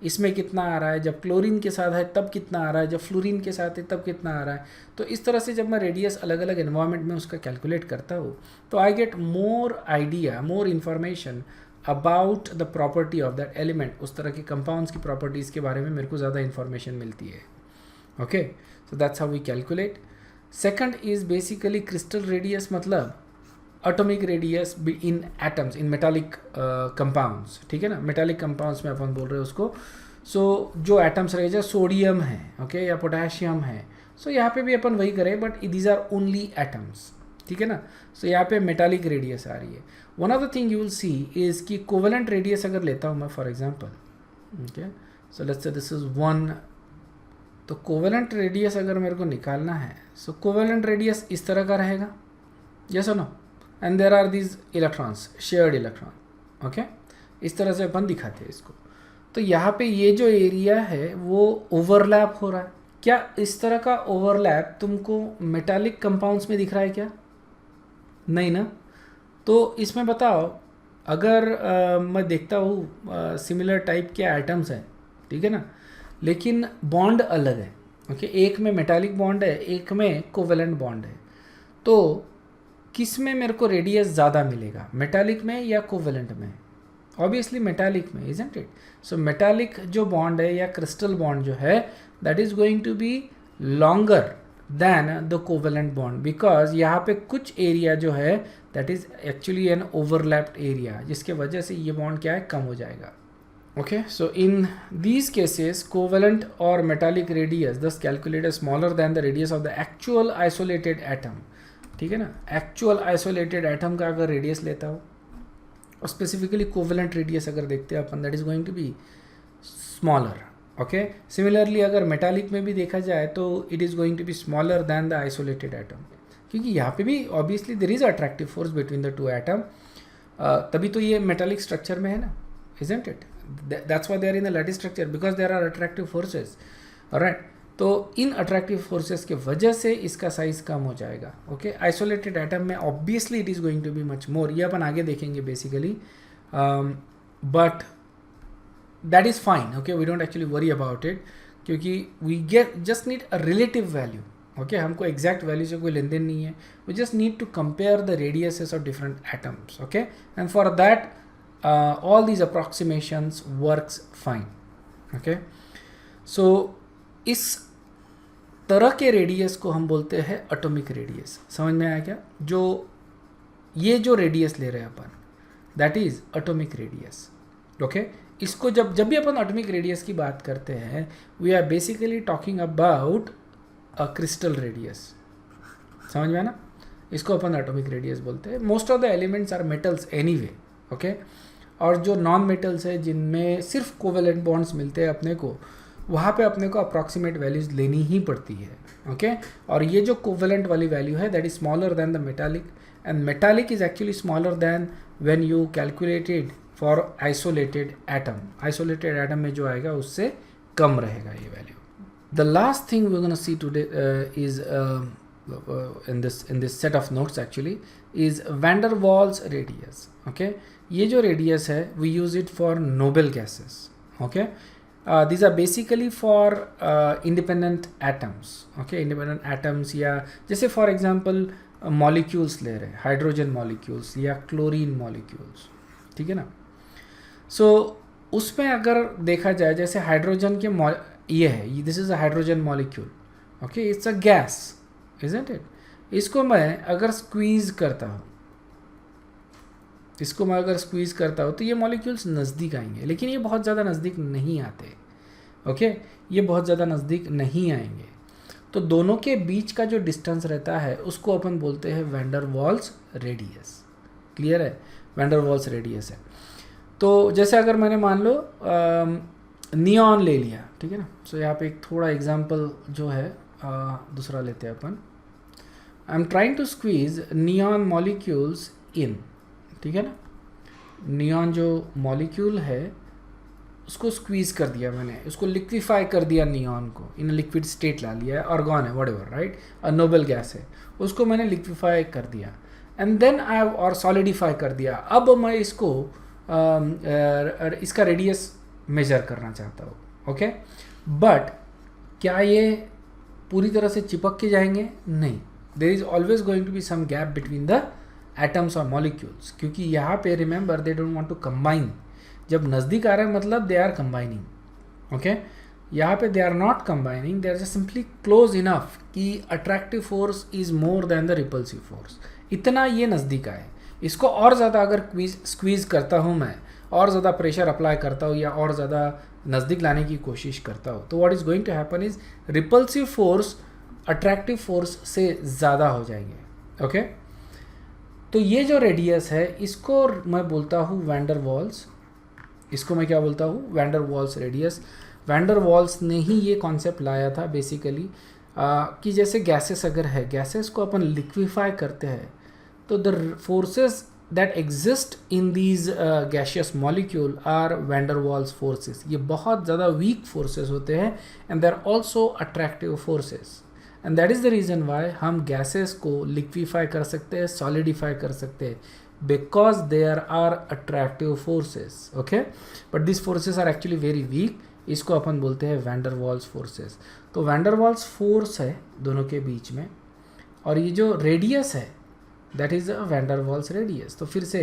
इसमें कितना आ रहा है, जब क्लोरीन के साथ है तब कितना आ रहा है, जब फ्लोरीन के साथ है तब कितना आ रहा है। तो इस तरह से जब मैं रेडियस अलग अलग एनवायरनमेंट में उसका कैलकुलेट करता हूँ तो I get more idea, more information about the property of that element. उस तरह के कंपाउंड्स की प्रॉपर्टीज़ के बारे में मेरे को ज़्यादा इन्फॉर्मेशन मिलती है। Okay, so that's how we calculate. Second is basically crystal radius, मतलब atomic radius in atoms, in metallic compounds. ठीक है ना, मेटालिक कंपाउंड्स में अपन बोल रहे हैं उसको। सो जो एटम्स रहे, जैसे सोडियम है, ओके, या पोटेशियम है, सो यहाँ पे भी अपन वही करें, but these are only atoms. ठीक है ना, सो यहाँ पे मेटालिक रेडियस आ रही है। One of the thing you will C is कि कोवेलेंट रेडियस अगर लेता हूँ मैं for example, okay, so let's say this is 1, तो कोवेलेंट रेडियस अगर मेरे को निकालना है, सो कोवेलेंट रेडियस इस तरह का रहेगा, यस और no, and there are these electrons, shared electron. Okay, इस तरह से अपन दिखाते हैं इसको। तो यहाँ पे ये जो एरिया है वो ओवरलैप हो रहा है, क्या इस तरह का ओवरलैप तुमको मेटालिक कंपाउंड्स में दिख रहा है क्या? नहीं ना। तो इसमें बताओ, अगर मैं देखता हूँ सिमिलर टाइप के एटम्स हैं, ठीक है ना, लेकिन बॉन्ड अलग है, ओके, एक में मेटालिक बॉन्ड है, एक में कोवेलेंट बॉन्ड है, तो किस में मेरे को रेडियस ज़्यादा मिलेगा, मेटालिक में या कोवेलेंट में? ऑब्वियसली मेटालिक में, इजंट इट? सो मेटालिक जो बॉन्ड है या क्रिस्टल बॉन्ड जो है, that is going to be longer than the covalent bond, because यहाँ पे कुछ एरिया जो है that is actually an overlapped area, जिसके वजह से ये बॉन्ड क्या है, कम हो जाएगा। Okay, so in these cases covalent और मेटालिक रेडियस दस calculated smaller than the radius of the actual isolated atom, ठीक है ना। एक्चुअल आइसोलेटेड एटम का अगर रेडियस लेता हो, और स्पेसिफिकली कोवेलेंट रेडियस अगर देखते हैं अपन, that is going to be smaller. Okay, similarly अगर मेटालिक में भी देखा जाए तो it is going to be smaller than the isolated atom, क्योंकि यहाँ पे भी obviously there is attractive force between the two atom, तभी तो ये मेटालिक स्ट्रक्चर में है ना, isn't it? That's why they are in the lattice structure, because there are attractive forces, right. तो इन अट्रैक्टिव फोर्सेस के वजह से इसका साइज कम हो जाएगा। ओके, आइसोलेटेड एटम में obviously it is going to be much more, ये अपन आगे देखेंगे basically, but that is fine. Okay, we don't actually worry about it, क्योंकि we get just need a relative value. Okay, हमको exact value से कोई लेन देन नहीं है, we just need to compare the radiuses of different atoms. Okay, and for that all these approximations works fine. Okay, so इस तरह के रेडियस को हम बोलते हैं एटॉमिक रेडियस। समझ में आया क्या? जो ये जो रेडियस ले रहे हैं अपन, that is atomic radius. Okay, इसको जब भी अपन एटॉमिक रेडियस की बात करते हैं, we are basically talking about a crystal radius. समझ में आया ना? इसको अपन एटॉमिक रेडियस बोलते हैं। Most of the elements are metals anyway. Okay, और जो नॉन मेटल्स है जिनमें सिर्फ कोवेलेंट बॉन्ड्स मिलते हैं अपने को, वहाँ पे अपने को अप्रॉक्सीमेट वैल्यूज लेनी ही पड़ती है। ओके, और ये जो कोवेलेंट वाली वैल्यू है that is smaller than the metallic, and metallic is actually smaller than when you calculated for isolated atom. Isolated atom में जो आएगा उससे कम रहेगा ये value. The last thing we are gonna see today is in this set of notes actually is van der Waals radius. Okay, ये जो radius है we use it for noble gases. Okay, these are basically for independent atoms. Okay, independent atoms, या जैसे for example molecules ले रहे, hydrogen molecules या chlorine molecules, ठीक है ना। so उसमें अगर देखा जाए, जैसे हाइड्रोजन के ये है, this is a hydrogen molecule. Okay, it's a gas, isn't it? इसको मैं अगर स्क्वीज़ करता हूँ, तो ये मॉलिक्यूल्स नज़दीक आएंगे, लेकिन ये बहुत ज़्यादा नज़दीक नहीं आते। ओके, ये बहुत ज़्यादा नज़दीक नहीं आएंगे, तो दोनों के बीच का जो डिस्टेंस रहता है उसको अपन बोलते हैं van der Waals radius. Clear है? वैन डर वाल्स रेडियस है। तो जैसे अगर मैंने मान लो नियॉन ले लिया, ठीक है ना। सो यहाँ पे एक थोड़ा एग्जाम्पल जो है दूसरा लेते हैं अपन। I am trying to squeeze neon molecules in, ठीक है ना। नियॉन जो मॉलिक्यूल है उसको स्क्वीज कर दिया मैंने, उसको लिक्विफाई कर दिया, नियॉन को इन लिक्विड स्टेट ला लिया है, आर्गॉन है व्हाटएवर, राइट, अ नोबल गैस है, उसको मैंने लिक्विफाई कर दिया एंड देन आई और सॉलिडिफाई कर दिया। अब मैं इसको इसका रेडियस मेजर करना चाहता हूँ। ओके, बट क्या ये पूरी तरह से चिपक के जाएंगे? नहीं, there is always going to be some gap between the atoms और मॉलिक्यूल्स, क्योंकि यहाँ पे remember they don't want to combine. जब नज़दीक आ रहा है मतलब दे आर कंबाइनिंग। ओके, यहाँ पे they are not combining, they are just simply close enough कि attractive force is more than the repulsive force. इतना ये नज़दीक आए, इसको और ज़्यादा अगर स्क्वीज़ करता हूँ मैं, और ज़्यादा प्रेशर अप्लाई करता हूँ या और ज़्यादा नज़दीक लाने की कोशिश करता हूँ, तो what is going to happen is repulsive force attractive force से ज़्यादा हो जाएंगे। ओके, तो ये जो रेडियस है इसको मैं बोलता हूँ वैन डर वाल्स। इसको मैं क्या बोलता हूँ? Van der Waals radius. Van der Waals ने ही ये कॉन्सेप्ट लाया था बेसिकली कि जैसे गैसेस अगर है, गैसेस को अपन लिक्विफाई करते हैं तो the forces that exist in these gaseous molecule are van der Waals forces. ये बहुत ज़्यादा weak forces होते हैं and they are also attractive forces and that is the reason why हम gases को liquefy कर सकते हैं, solidify कर सकते हैं because there are attractive forces. Okay, but these forces are actually very weak. इसको अपन बोलते हैं van der Waals forces. तो van der Waals force है दोनों के बीच में और ये जो रेडियस है that is a van der Waals radius. तो फिर से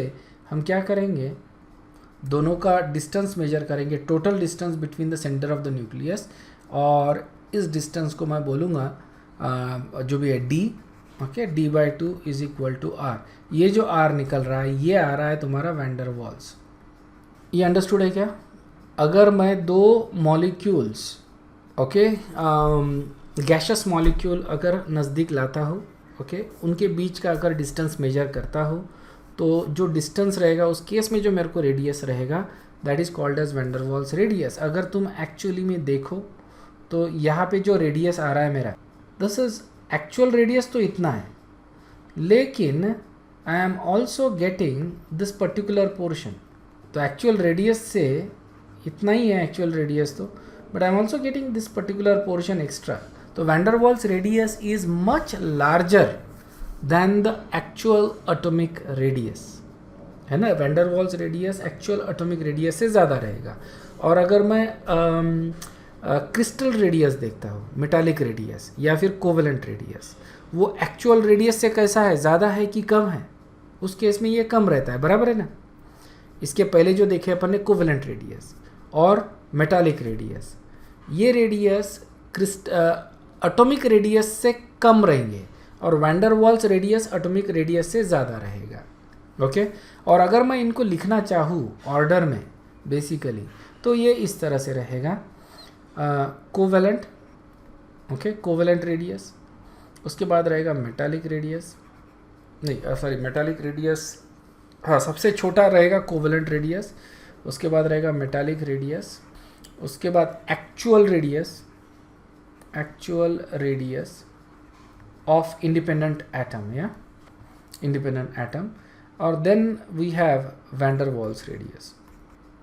हम क्या करेंगे, दोनों का डिस्टेंस मेजर करेंगे, total distance between the centre of the nucleus, और इस डिस्टेंस को मैं बोलूँगा जो भी है d. Okay, d/2 is equal to r. ये जो r निकल रहा है ये आ रहा है तुम्हारा van der Waals. ये अंडरस्टूड है क्या? अगर मैं दो मॉलिक्यूल्स ओके गैशियस मॉलिक्यूल अगर नज़दीक लाता हूँ, ओके उनके बीच का अगर डिस्टेंस मेजर करता हूँ, तो जो डिस्टेंस रहेगा उस केस में जो मेरे को रेडियस रहेगा that is called as van der Waals radius. अगर तुम एक्चुअली में देखो तो यहाँ पे जो रेडियस आ रहा है मेरा, दिस इज एक्चुअल रेडियस तो इतना है, लेकिन I am also getting this particular portion. तो एक्चुअल रेडियस से इतना ही है एक्चुअल रेडियस तो, but I am also getting this particular portion extra. तो van der Waals radius is much larger than the actual atomic radius, है ना. van der Waals radius actual atomic radius से ज़्यादा रहेगा. और अगर मैं क्रिस्टल रेडियस देखता हूँ, मेटालिक रेडियस या फिर कोवेलेंट रेडियस, वो एक्चुअल रेडियस से कैसा है, ज़्यादा है कि कम है? उस केस में ये कम रहता है, बराबर है ना. इसके पहले जो देखे अपन ने कोवेलेंट रेडियस और मेटालिक रेडियस, ये रेडियस एटॉमिक रेडियस से कम रहेंगे और van der Waals radius atomic radius से ज़्यादा रहेगा. ओके, और अगर मैं इनको लिखना चाहूँ ऑर्डर में बेसिकली, तो ये इस तरह से रहेगा. कोवेलेंट, ओके कोवेलेंट रेडियस, उसके बाद रहेगा मेटालिक रेडियस, नहीं सॉरी मेटालिक रेडियस, हाँ सबसे छोटा रहेगा कोवेलेंट रेडियस, उसके बाद रहेगा मेटालिक रेडियस, उसके बाद actual radius of independent atom, या इंडिपेंडेंट एटम, और then we have van der Waals radius.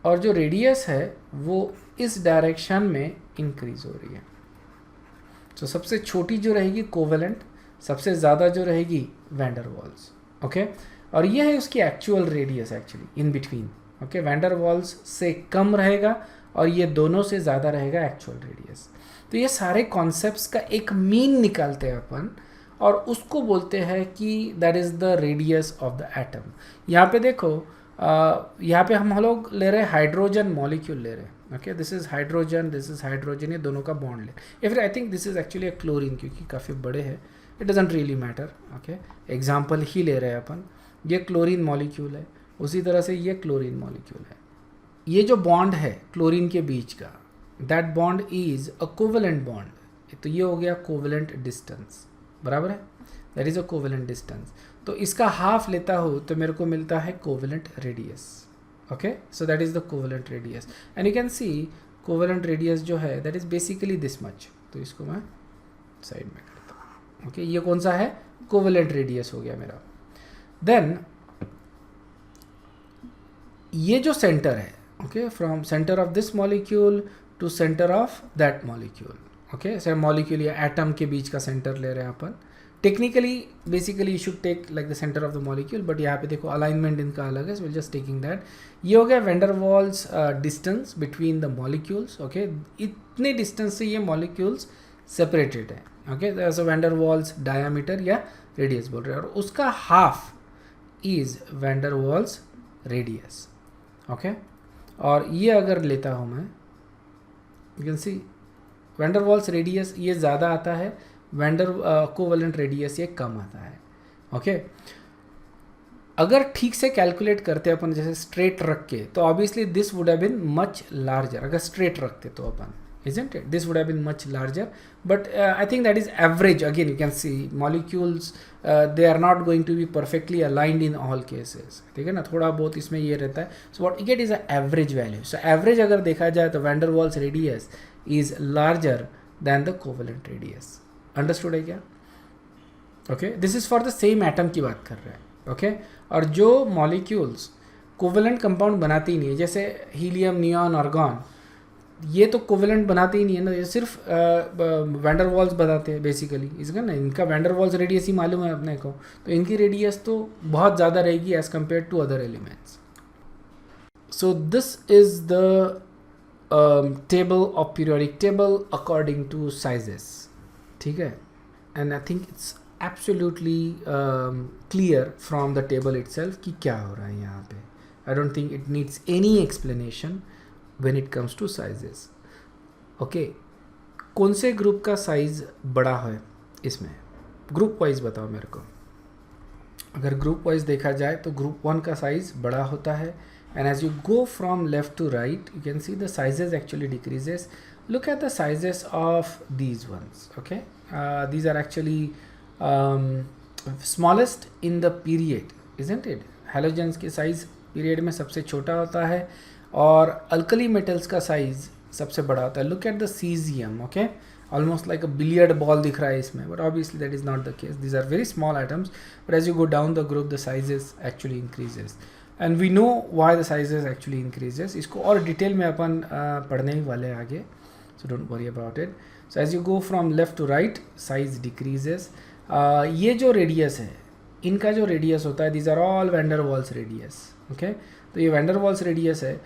और जो रेडियस है वो इस डायरेक्शन में इंक्रीज हो रही है. तो सबसे छोटी जो रहेगी कोवेलेंट, सबसे ज़्यादा जो रहेगी van der Waals. ओके, और ये है उसकी actual radius actually in between. Okay, van der Waals से कम रहेगा और ये दोनों से ज़्यादा रहेगा एक्चुअल रेडियस. तो ये सारे कॉन्सेप्ट्स का एक मीन निकालते हैं अपन और उसको बोलते हैं कि that is the radius of the atom. यहाँ पे देखो, यहाँ पे हम लोग ले रहे हैं हाइड्रोजन मॉलिक्यूल ले रहे हैं. Okay, this is hydrogen, this is hydrogen, ये दोनों का बॉन्ड ले. या फिर I think this is actually a chlorine, क्योंकि काफ़ी बड़े हैं, it doesn't really matter. Okay, example ही ले रहे हैं अपन. ये क्लोरीन मॉलिक्यूल है, उसी तरह से ये क्लोरीन मॉलिक्यूल है. ये जो बॉन्ड है क्लोरीन के बीच का, that bond is a covalent bond. तो ये हो गया कोवेलेंट डिस्टेंस, बराबर है, that is a covalent distance. तो इसका हाफ लेता हूँ तो मेरे को मिलता है covalent radius. Okay, so that is the covalent radius and you can C covalent radius जो है that is basically this much. तो इसको मैं साइड में करता हूँ. ओके, ये कौन सा है, कोवेलेंट रेडियस हो गया मेरा. देन ये जो सेंटर है, okay from centre of this molecule to centre of that molecule. Okay, sir molecule या एटम के बीच का सेंटर ले रहे हैं अपन. Technically basically you should take like the centre of the molecule, but यहाँ पे देखो अलाइनमेंट इनका अलग है, so will just taking that. ये हो गया van der Waals distance between the molecules. Okay, इतने डिस्टेंस से ये मॉलिक्यूल्स सेपरेटेड है. ओके, सो van der Waals डायामीटर या रेडियस बोल रहे हैं, और उसका half is van der Waals radius. Okay, और ये अगर लेता हूँ मैं, you can C van der Waals radius ये ज़्यादा आता है, कोवेलेंट रेडियस ये कम आता है. ओके, अगर ठीक से कैलकुलेट करते अपन जैसे स्ट्रेट रख के, तो obviously this would have been much larger. अगर स्ट्रेट रखते तो अपन, isn't it, this would have been much larger, but I think that is average. Again you can see molecules they are not going to be perfectly aligned in all cases. ठीक है ना, थोड़ा बहुत इसमें ये रहता है. So what you get is an average value. So average अगर देखा जाए तो van der Waals radius is larger than the covalent radius. Understood है क्या? Okay, this is for the same atom की बात कर रहे हैं. ओके और जो मॉलिक्यूल्स कोवेलेंट कंपाउंड बनाते ही नहीं है, जैसे हीलियम, नियॉन, आर्गॉन, ये तो कोवेलेंट बनाते ही नहीं है ना, ये सिर्फ वैंडर वॉल्स बताते हैं बेसिकली, इसका ना इनका वैंडर वॉल्स रेडियस ही मालूम है अपने को, तो इनकी रेडियस तो बहुत ज़्यादा रहेगी as compare to other elements. So this is the table of periodic table according to sizes. ठीक है, and I think it's absolutely clear from the table itself कि क्या हो रहा है यहाँ पे. I don't think it needs any explanation when it comes to sizes. okay, कौन से ग्रुप का साइज बड़ा है इसमें, ग्रुप वाइज बताओ मेरे को. अगर ग्रुप वाइज देखा जाए तो ग्रुप 1 का साइज बड़ा होता है, and as you go from left to right you can see the sizes actually decreases. look at the sizes of these ones. okay, these are actually smallest in the period, isn't it? halogens के size period में सबसे छोटा होता है और alkali metals का size सबसे बड़ा होता है. Look at the caesium. Okay, almost like a billiard ball दिख रहा है इसमें, but obviously that is not the case. These are very small items, but as you go down the group the sizes actually increases, and we know why the sizes actually increases. इसको और detail में अपन पढ़ने ही वाले हैं आगे, so don't worry about it. So as you go from left to right size decreases. ये जो radius है, इनका जो रेडियस होता है, these are all van der Waals radius. Okay, तो ये वैंडर वॉल्स रेडियस है.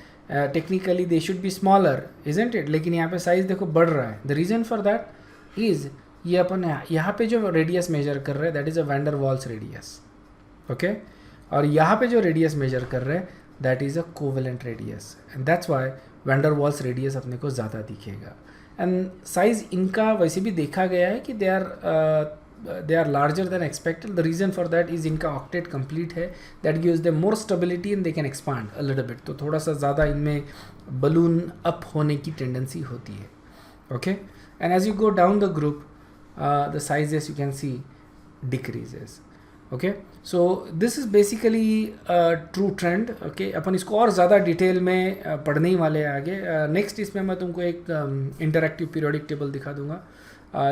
Technically they should be smaller, isn't it, लेकिन यहाँ पे साइज देखो बढ़ रहा है. The reason for that is ये अपन यहाँ पे जो रेडियस मेजर कर रहे हैं that is a wander Waals radius. Okay, और यहाँ पे जो रेडियस मेजर कर रहे हैं that is a covalent radius, and that's why wander Waals radius अपने को ज़्यादा दिखेगा. एंड साइज इनका वैसे भी देखा गया है कि they are larger than expected. The reason for that is इनका octet complete है, that gives them more stability and they can expand a little bit. तो थोड़ा सा ज़्यादा इनमें balloon up होने की tendency होती है. Okay, and as you go down the group, the sizes you can see decreases. Okay, so this is basically a true trend. Okay, अपन इसको और ज़्यादा डिटेल में पढ़ने ही वाले हैं आगे. नेक्स्ट इसमें मैं तुमको एक इंटरैक्टिव पीरियोडिक टेबल दिखा दूंगा,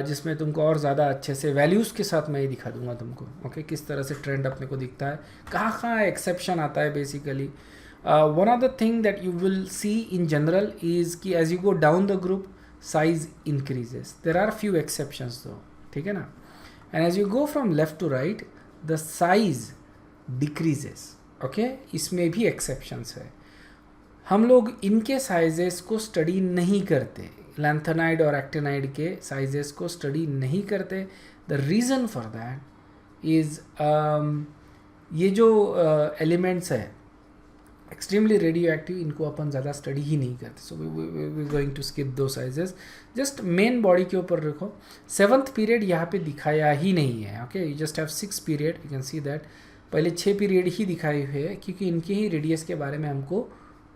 जिसमें तुमको और ज़्यादा अच्छे से वैल्यूज़ के साथ मैं ये दिखा दूंगा तुमको. ओके, किस तरह से ट्रेंड अपने को दिखता है, कहाँ कहाँ एक्सेप्शन आता है basically. One of the thing that you will see in general is कि as you go down the group size increases. There are few exceptions though, ठीक है ना. And as you go from left to right the size decreases. Okay, इसमें भी exceptions है. हम लोग इनके साइजेस को स्टडी नहीं करते, लैंथेनाइड और एक्टिनाइड के साइजेस को स्टडी नहीं करते. The reason for that is ये जो एलिमेंट्स है एक्सट्रीमली रेडियो एक्टिव, इनको अपन ज़्यादा स्टडी ही नहीं करते. So we going to skip those sizes. Just main body के ऊपर रखो. 7th पीरियड यहाँ पे दिखाया ही नहीं है. Okay, you just have 6 period, you can see that. पहले 6 पीरियड ही दिखाए हुए हैं क्योंकि इनके ही रेडियस के बारे में हमको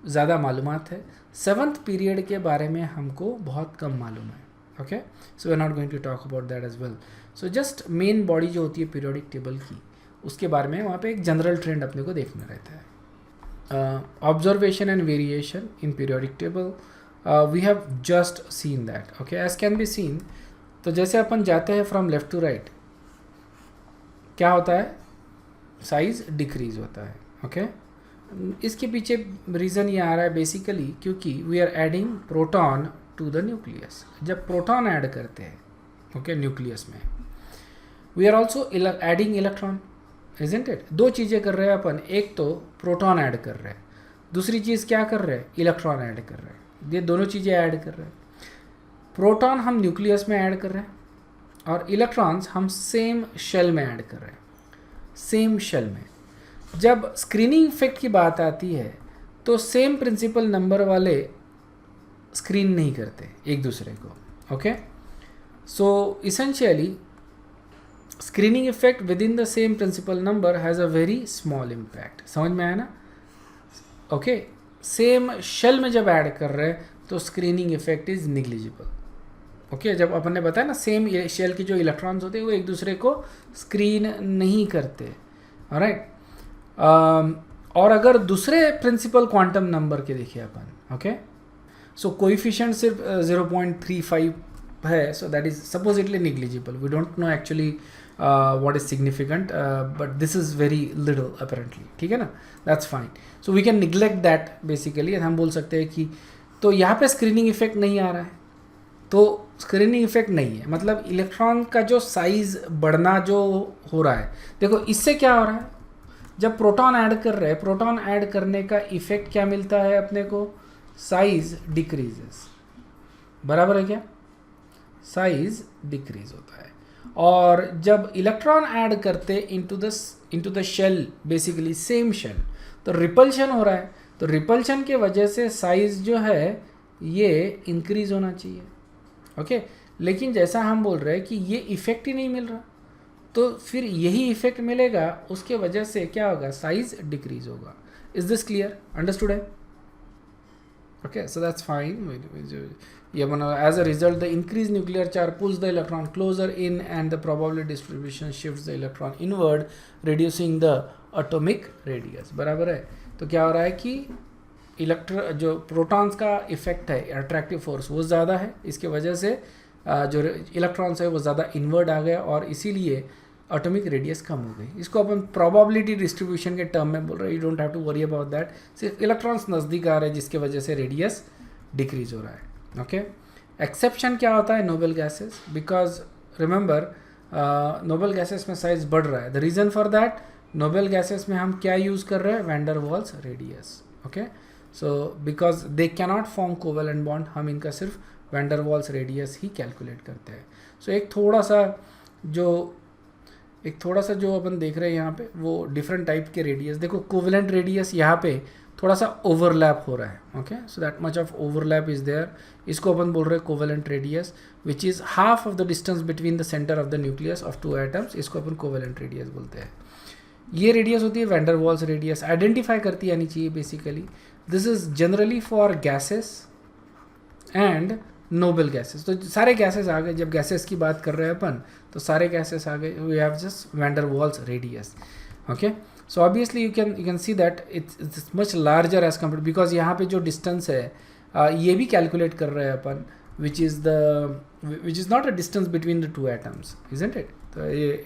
ज़्यादा मालूमात है. 7th पीरियड के बारे में हमको बहुत कम मालूम है. Okay, so we are not going to talk about that as well. So just main body जो होती है पीरियोडिक टेबल की, उसके बारे में वहाँ पे एक जनरल ट्रेंड अपने को देखना रहता है. Observation and variation in periodic table, we have just seen that. Okay, as can be seen. तो जैसे अपन जाते हैं फ्रॉम लेफ्ट टू राइट, क्या होता है, साइज डिक्रीज होता है. ओके, इसके पीछे रीज़न ये आ रहा है बेसिकली क्योंकि we are adding proton to the nucleus. जब प्रोटॉन ऐड करते हैं ओके न्यूक्लियस में, we are also adding electron, isn't it. 2 चीज़ें कर रहे हैं अपन, एक तो प्रोटॉन ऐड कर रहे हैं, दूसरी चीज़ क्या कर रहे हैं, इलेक्ट्रॉन ऐड कर रहे हैं. ये दोनों चीज़ें ऐड कर रहे हैं. प्रोटॉन हम न्यूक्लियस में ऐड कर रहे हैं और इलेक्ट्रॉन्स हम सेम शेल में ऐड कर रहे हैं. सेम शेल में जब स्क्रीनिंग इफेक्ट की बात आती है तो सेम प्रिंसिपल नंबर वाले स्क्रीन नहीं करते एक दूसरे को. Okay, so essentially screening effect with in the same principle number has a very small impact. समझ में आया ना. ओके, सेम शेल में जब ऐड कर रहे हैं तो screening effect is negligible. Okay, जब अपन ने बताया ना सेम शेल के जो इलेक्ट्रॉन्स होते हैं वो एक दूसरे को स्क्रीन नहीं करते. ऑलराइट, और अगर दूसरे प्रिंसिपल क्वांटम नंबर के देखिए अपन, ओके, सो कोएफिशिएंट सिर्फ 0.35 है, so that is supposedly negligible. We don't know actually what is significant, but this is very little apparently, ठीक है ना, that's fine. So we can neglect that basically, and हम बोल सकते हैं कि तो यहाँ पे स्क्रीनिंग इफेक्ट नहीं आ रहा है, तो स्क्रीनिंग इफेक्ट नहीं है, मतलब इलेक्ट्रॉन का जो साइज बढ़ना जो हो रहा है, देखो इससे क्या हो रहा है, जब प्रोटॉन ऐड कर रहे हैं, प्रोटॉन ऐड करने का इफेक्ट क्या मिलता है अपने को, साइज डिक्रीजेस, बराबर है क्या, साइज डिक्रीज होता है. और जब इलेक्ट्रॉन ऐड करते into the shell, basically same shell, तो रिपल्शन हो रहा है, तो रिपल्शन के वजह से साइज जो है ये इंक्रीज होना चाहिए. ओके लेकिन जैसा हम बोल रहे हैं कि ये इफेक्ट ही नहीं मिल रहा, तो फिर यही इफेक्ट मिलेगा, उसके वजह से क्या होगा, साइज डिक्रीज होगा. इज दिस क्लियर, अंडरस्टूड है? Okay, so that's fine. As a result, the increased nuclear charge pulls the electron closer in and the probability distribution shifts the electron inward, reducing the atomic radius. बराबर है. तो क्या हो रहा है कि जो प्रोटॉन्स का इफेक्ट है, अट्रैक्टिव फोर्स वो ज़्यादा है, इसके वजह से जो इलेक्ट्रॉन्स है वो ज़्यादा इनवर्ड आ गया और इसीलिए एटॉमिक रेडियस कम हो गई. इसको अपन प्रोबेबिलिटी डिस्ट्रीब्यूशन के टर्म में बोल रहे हैं. You don't have to worry about that. सिर्फ इलेक्ट्रॉन्स नज़दीक आ रहे हैं जिसके वजह से रेडियस डिक्रीज हो रहा है. ओके एक्सेप्शन क्या होता है, noble gases, because remember noble gases में साइज बढ़ रहा है. The reason for that, noble gases में हम क्या यूज़ कर रहे हैं, van der Waals radius. Okay so because they cannot form covalent bond, हम इनका सिर्फ वैन डर वाल्स रेडियस ही कैलकुलेट करते हैं. सो एक थोड़ा सा जो अपन देख रहे हैं यहाँ पे, वो डिफरेंट टाइप के रेडियस. देखो कोवेलेंट रेडियस यहाँ पे थोड़ा सा ओवरलैप हो रहा है. Okay so that much of overlap is there. इसको अपन बोल रहे हैं covalent radius, which is half of the distance between the centre of the nucleus of two atoms. इसको अपन कोवेलेंट रेडियस बोलते हैं. ये रेडियस होती है van der Waals radius, identify करती आनी चाहिए basically. This is generally for gases and noble gases. तो सारे गैसेस आ गए, जब गैसेस की बात कर रहे हैं अपन तो सारे गैसेस आ गए. We have just van der Waals radius. Okay so obviously you can see that it's much larger as compare, because यहाँ पे जो डिस्टेंस है ये भी कैलकुलेट कर रहे हैं अपन, which is not a distance between the two atoms, isn't it. तो ये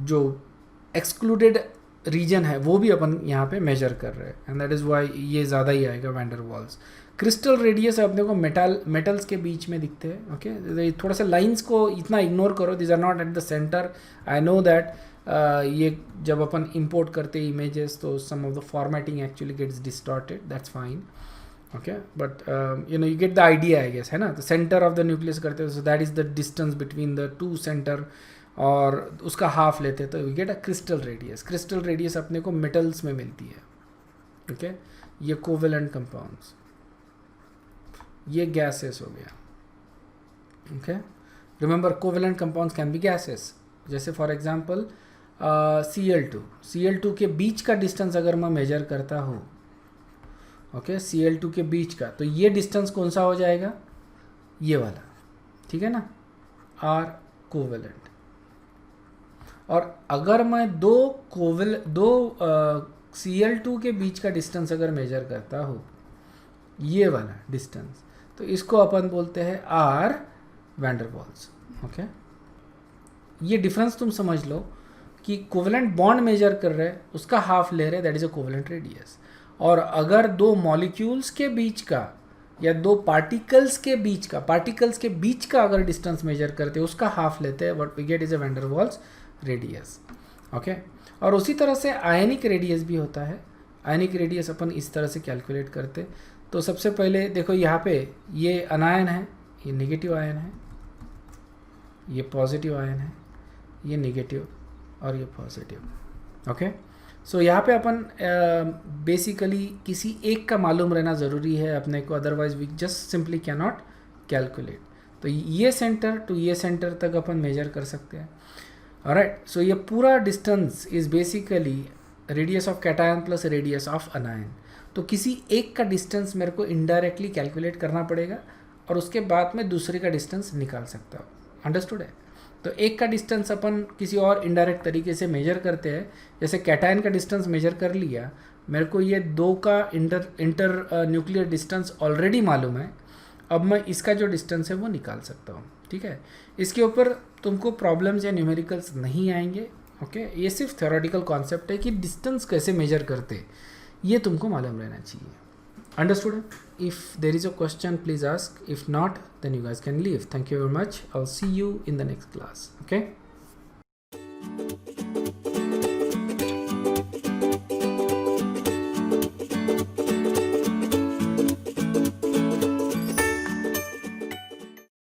जो एक्सक्लूडेड रीजन है वो भी अपन यहाँ पे मेजर कर रहे हैं, एंड दैट इज़ वाई ये ज़्यादा ही आएगा van der Waals. Crystal radius अपने को मेटल्स के बीच में दिखते हैं. ओके थोड़ा सा लाइंस को इतना इग्नोर करो, this are not at the centre. I know that ये जब अपन इंपोर्ट करते हैं इमेजेस तो some of the formatting actually gets distorted, that's fine. Okay but you get the idea I guess, है ना. The centre of the nucleus करते हैं, so that is the distance between the two centre, और उसका half लेते हैं तो we get a crystal radius. Crystal radius अपने को मेटल्स में मिलती है. ओके ये कोवेलेंट कंपाउंड्स, ये गैसेस हो गया. Okay remember covalent compounds can be gases. जैसे फॉर एग्जांपल Cl2 के बीच का डिस्टेंस अगर मैं मेजर करता हूँ, ओके Cl2 के बीच का, तो ये डिस्टेंस कौन सा हो जाएगा, ये वाला, ठीक है ना, आर कोवेलेंट. और अगर मैं दो Cl2 के बीच का डिस्टेंस अगर मेजर करता हूँ, ये वाला डिस्टेंस, तो इसको अपन बोलते हैं r van der Waals. Okay ये डिफरेंस तुम समझ लो कि कोवेलेंट बॉन्ड मेजर कर रहे हैं, उसका हाफ ले रहे, that is a covalent radius. और अगर दो मॉलिक्यूल्स के बीच का या दो पार्टिकल्स के बीच का अगर डिस्टेंस मेजर करते हैं, उसका हाफ लेते हैं, what we get is a van der Waals radius. Okay और उसी तरह से आयनिक रेडियस भी होता है. आयनिक रेडियस अपन इस तरह से कैलकुलेट करते. तो सबसे पहले देखो यहाँ पे ये अनायन है, ये नेगेटिव आयन है, ये पॉजिटिव आयन है, ये नेगेटिव और ये पॉजिटिव. ओके सो यहाँ पे अपन बेसिकली किसी एक का मालूम रहना ज़रूरी है अपने को, otherwise we just simply cannot नॉट कैलकुलेट. तो ये सेंटर टू ये सेंटर तक अपन मेजर कर सकते हैं. ऑलराइट सो ये पूरा distance is basically radius of cation plus radius of अनायन. तो किसी एक का डिस्टेंस मेरे को इनडायरेक्टली कैलकुलेट करना पड़ेगा और उसके बाद में दूसरे का डिस्टेंस निकाल सकता हूँ. अंडरस्टूड है. तो एक का डिस्टेंस अपन किसी और इनडायरेक्ट तरीके से मेजर करते हैं. जैसे कैटायन का डिस्टेंस मेजर कर लिया, मेरे को ये दो का इंटर न्यूक्लियर डिस्टेंस ऑलरेडी मालूम है. अब मैं इसका जो डिस्टेंस है वो निकाल सकता हूँ. ठीक है इसके ऊपर तुमको प्रॉब्लम्स या न्यूमेरिकल्स नहीं आएंगे। ओके, ये सिर्फ थ्योरेटिकल कॉन्सेप्ट है कि डिस्टेंस कैसे मेजर करते, ये तुमको मालूम रहना चाहिए। Understood? If there is a question please ask, if not then you guys can leave. Thank you very much. I'll see you in the next class. Okay.